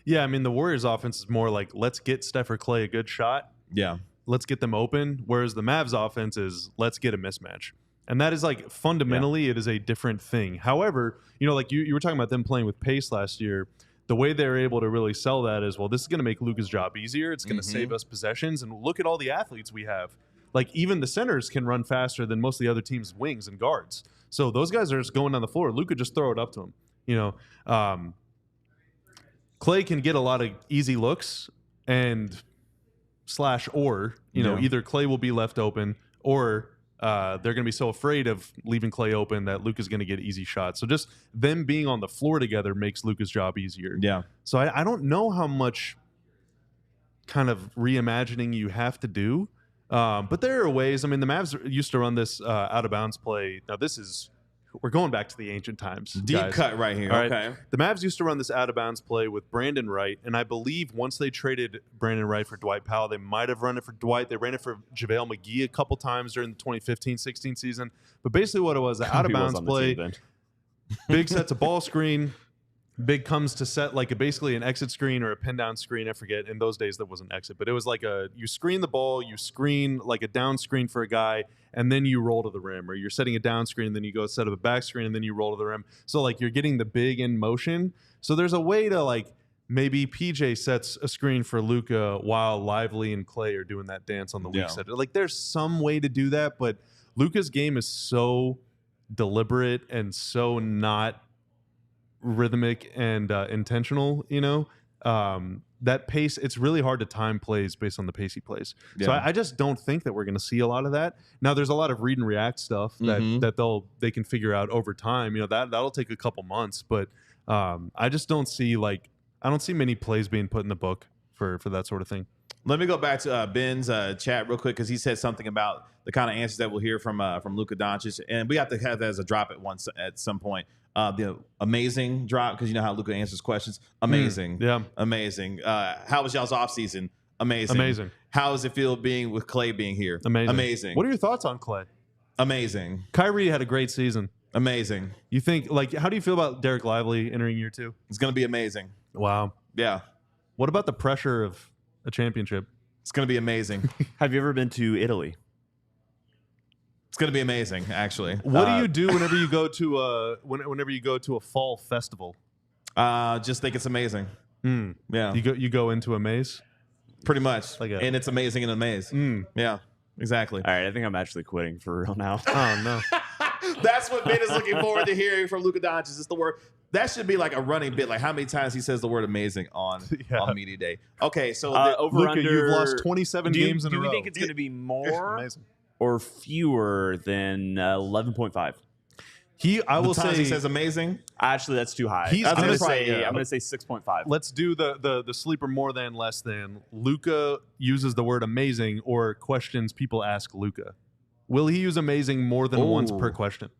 [SPEAKER 3] Yeah, I mean, the Warriors' offense is more like, let's get Steph or Klay a good shot.
[SPEAKER 1] Yeah.
[SPEAKER 3] Let's get them open. Whereas the Mavs' offense is, let's get a mismatch. And that is like, fundamentally, it is a different thing. However, like you were talking about them playing with pace last year. the way they're able to really sell that is, well, this is going to make Luka's job easier. It's going to save us possessions. And look at all the athletes we have. Like, even the centers can run faster than most of the other team's wings and guards. So those guys are just going down the floor. Luka, just throw it up to him. You know, Klay can get a lot of easy looks and or, you know, either Klay will be left open or they're going to be so afraid of leaving Klay open that Luka's going to get easy shots. So just them being on the floor together makes Luka's job easier.
[SPEAKER 1] Yeah.
[SPEAKER 3] So I don't know how much kind of reimagining you have to do. But there are ways. I mean, the Mavs used to run this out of bounds play. Now we're going back to the ancient times.
[SPEAKER 1] Deep
[SPEAKER 3] guys.
[SPEAKER 1] cut right here.
[SPEAKER 3] All right.
[SPEAKER 1] Okay.
[SPEAKER 3] The Mavs used to run this out of bounds play with Brandon Wright, and I believe once they traded Brandon Wright for Dwight Powell, they might have run it for Dwight. They ran it for JaVale McGee a couple times during the 2015-16 season. But basically what it was, the out of bounds play, big sets a ball screen. Big comes to set like basically an exit screen or a pin down screen. I forget. In those days, that wasn't exit, but it was like you screen the ball, you screen like a down screen for a guy, and then you roll to the rim. Or you're setting a down screen, and then you go set up a back screen, and then you roll to the rim. So like you're getting the big in motion. So there's a way to like maybe PJ sets a screen for Luka while Lively and Klay are doing that dance on the weak side. Like there's some way to do that, but Luka's game is so deliberate and so not rhythmic and intentional, you know, that pace, it's really hard to time plays based on the pace he plays. So I just don't think that we're going to see a lot of that. Now there's a lot of read and react stuff that they can figure out over time. You know, that'll take a couple months, but I just don't see I don't see many plays being put in the book for that sort of thing.
[SPEAKER 1] Let me go back to Ben's chat real quick because he said something about the kind of answers that we'll hear from Luka Doncic, and we have to have that as a drop at some point. The amazing drop, because you know how Luka answers questions. Amazing. Amazing. How was y'all's offseason? Amazing. How does it feel being with Klay being here? Amazing.
[SPEAKER 3] What are your thoughts on Klay?
[SPEAKER 1] Amazing.
[SPEAKER 3] Kyrie had a great season.
[SPEAKER 1] Amazing.
[SPEAKER 3] You think, how do you feel about Derek Lively entering year 2?
[SPEAKER 1] It's going to be amazing.
[SPEAKER 3] Wow.
[SPEAKER 1] Yeah.
[SPEAKER 3] What about the pressure of a championship?
[SPEAKER 1] It's going to be amazing.
[SPEAKER 2] Have you ever been to Italy?
[SPEAKER 1] It's going to be amazing, actually.
[SPEAKER 3] What do you do whenever you go to a fall festival?
[SPEAKER 1] Just think it's amazing. Yeah.
[SPEAKER 3] You go into a maze?
[SPEAKER 1] Pretty much. And it's amazing in a maze. Yeah, exactly.
[SPEAKER 2] All right, I think I'm actually quitting for real now.
[SPEAKER 3] Oh, no.
[SPEAKER 1] That's what Ben is looking forward to hearing from Luka Doncic. Is the word. That should be like a running bit, like how many times he says the word amazing on media day. Okay, so
[SPEAKER 3] Luka, you've lost 27 games in a row.
[SPEAKER 2] Do you think it's going to be more or fewer than 11.5?
[SPEAKER 1] I will say he says amazing.
[SPEAKER 2] Actually, that's too high. I'm going to say 6.5.
[SPEAKER 3] Let's do the sleeper more than less than. Luka uses the word amazing or questions people ask Luka. Will he use amazing more than once per question?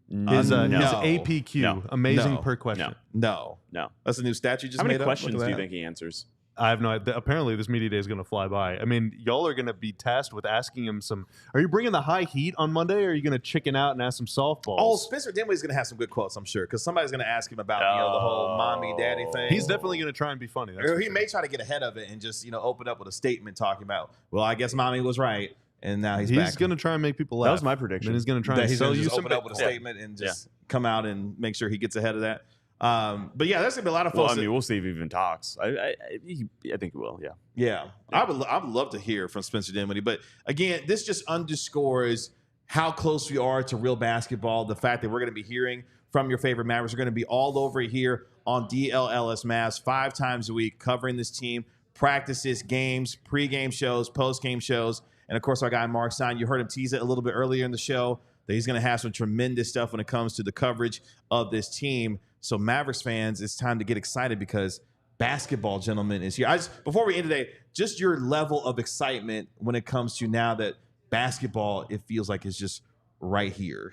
[SPEAKER 3] His APQ, amazing per question.
[SPEAKER 1] No. That's a new stat you just made up.
[SPEAKER 2] How many questions do you think he answers?
[SPEAKER 3] I have no idea. Apparently, this media day is going to fly by. I mean, y'all are going to be tasked with asking him some. Are you bringing the high heat on Monday, or are you going to chicken out and ask some softballs?
[SPEAKER 1] Oh, Spencer Dinwiddie's going to have some good quotes, I'm sure, because somebody's going to ask him about the whole mommy daddy thing.
[SPEAKER 3] He's definitely going to try and be funny.
[SPEAKER 1] He may try to get ahead of it and just open up with a statement talking about, well, I guess mommy was right. And now he's back.
[SPEAKER 3] He's going to try and make people laugh.
[SPEAKER 2] That was my prediction.
[SPEAKER 3] And he's going to try and sell you some.
[SPEAKER 1] Open up with a statement and just come out and make sure he gets ahead of that. But yeah, there's going to be a lot of folks.
[SPEAKER 2] Well, I mean, we'll see if he even talks. I think he will.
[SPEAKER 1] Yeah. I would love to hear from Spencer Dinwiddie. But again, this just underscores how close we are to real basketball. The fact that we're going to be hearing from your favorite Mavericks. We're going to be all over here on DLLS Mavs 5 times a week, covering this team, practices, games, pregame shows, postgame shows. And, of course, our guy Marc Stein, you heard him tease it a little bit earlier in the show, that he's going to have some tremendous stuff when it comes to the coverage of this team. So, Mavericks fans, it's time to get excited because basketball, gentlemen, is here. Before we end today, just your level of excitement when it comes to now that basketball, it feels like it's just right here.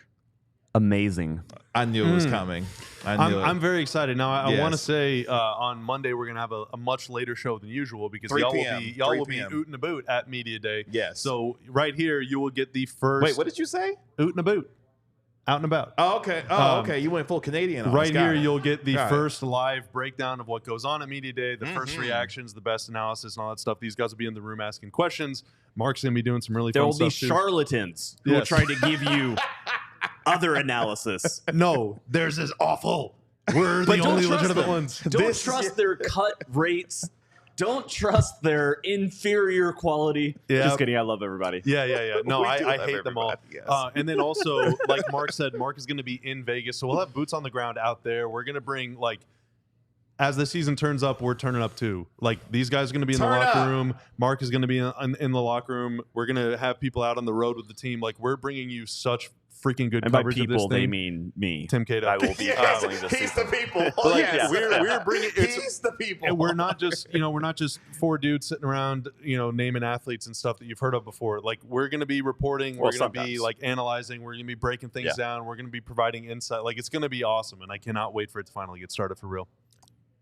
[SPEAKER 2] Amazing.
[SPEAKER 1] I knew it was coming.
[SPEAKER 3] I'm very excited. Now, I want to say on Monday we're going to have a much later show than usual because y'all will be oot and a boot at Media Day.
[SPEAKER 1] Yes.
[SPEAKER 3] So right here you will get the first.
[SPEAKER 1] Wait, what did you say?
[SPEAKER 3] Oot and a boot. Out and about.
[SPEAKER 1] Oh, okay. Okay. You went full Canadian on
[SPEAKER 3] right here, you'll get the first live breakdown of what goes on at Media Day, the first reactions, the best analysis, and all that stuff. These guys will be in the room asking questions. Mark's going to be doing some really fun stuff.
[SPEAKER 2] There will be charlatans who will try to give you other analysis.
[SPEAKER 3] No, theirs is awful. We're the only legitimate ones.
[SPEAKER 2] Don't trust their cut rates. Don't trust their inferior quality.
[SPEAKER 3] Yeah.
[SPEAKER 2] Just kidding. I love everybody.
[SPEAKER 3] Yeah. No, I hate
[SPEAKER 1] everybody,
[SPEAKER 3] them all.
[SPEAKER 1] yes.
[SPEAKER 3] And then also, like Mark said, Mark is going to be in Vegas. So we'll have boots on the ground out there. We're going to bring, like, as the season turns up, we're turning up too. Like, these guys are going to be in the locker room. Mark is going to be in the locker room. We're going to have people out on the road with the team. Like, we're bringing you such freaking good coverage
[SPEAKER 2] by people,
[SPEAKER 3] of this thing.
[SPEAKER 2] they mean me.
[SPEAKER 3] Tim Cato.
[SPEAKER 2] I will be traveling this
[SPEAKER 1] He's
[SPEAKER 2] season.
[SPEAKER 1] the people.
[SPEAKER 3] We're bringing.
[SPEAKER 1] He's the people.
[SPEAKER 3] And we're not just, we're not just four dudes sitting around, naming athletes and stuff that you've heard of before. Like, we're going to be reporting. We're going to be like analyzing. We're going to be breaking things down. We're going to be providing insight. Like, it's going to be awesome. And I cannot wait for it to finally get started for real.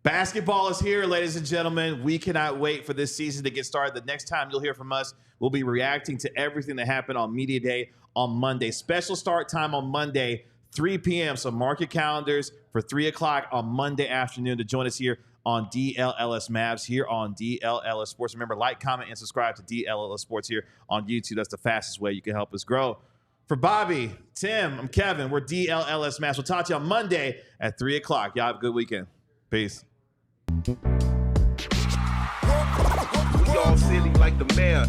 [SPEAKER 1] Basketball is here, ladies and gentlemen. We cannot wait for this season to get started. The next time you'll hear from us, we'll be reacting to everything that happened on Media Day on Monday. Special start time on Monday, 3 p.m. So mark your calendars for 3 o'clock on Monday afternoon to join us here on DLLS Mavs, here on DLLS Sports. Remember, like, comment, and subscribe to DLLS Sports here on YouTube. That's the fastest way you can help us grow. For Bobby, Tim, I'm Kevin. We're DLLS Mavs. We'll talk to you on Monday at 3 o'clock. Y'all have a good weekend. Peace.
[SPEAKER 5] We all silly like the mayor.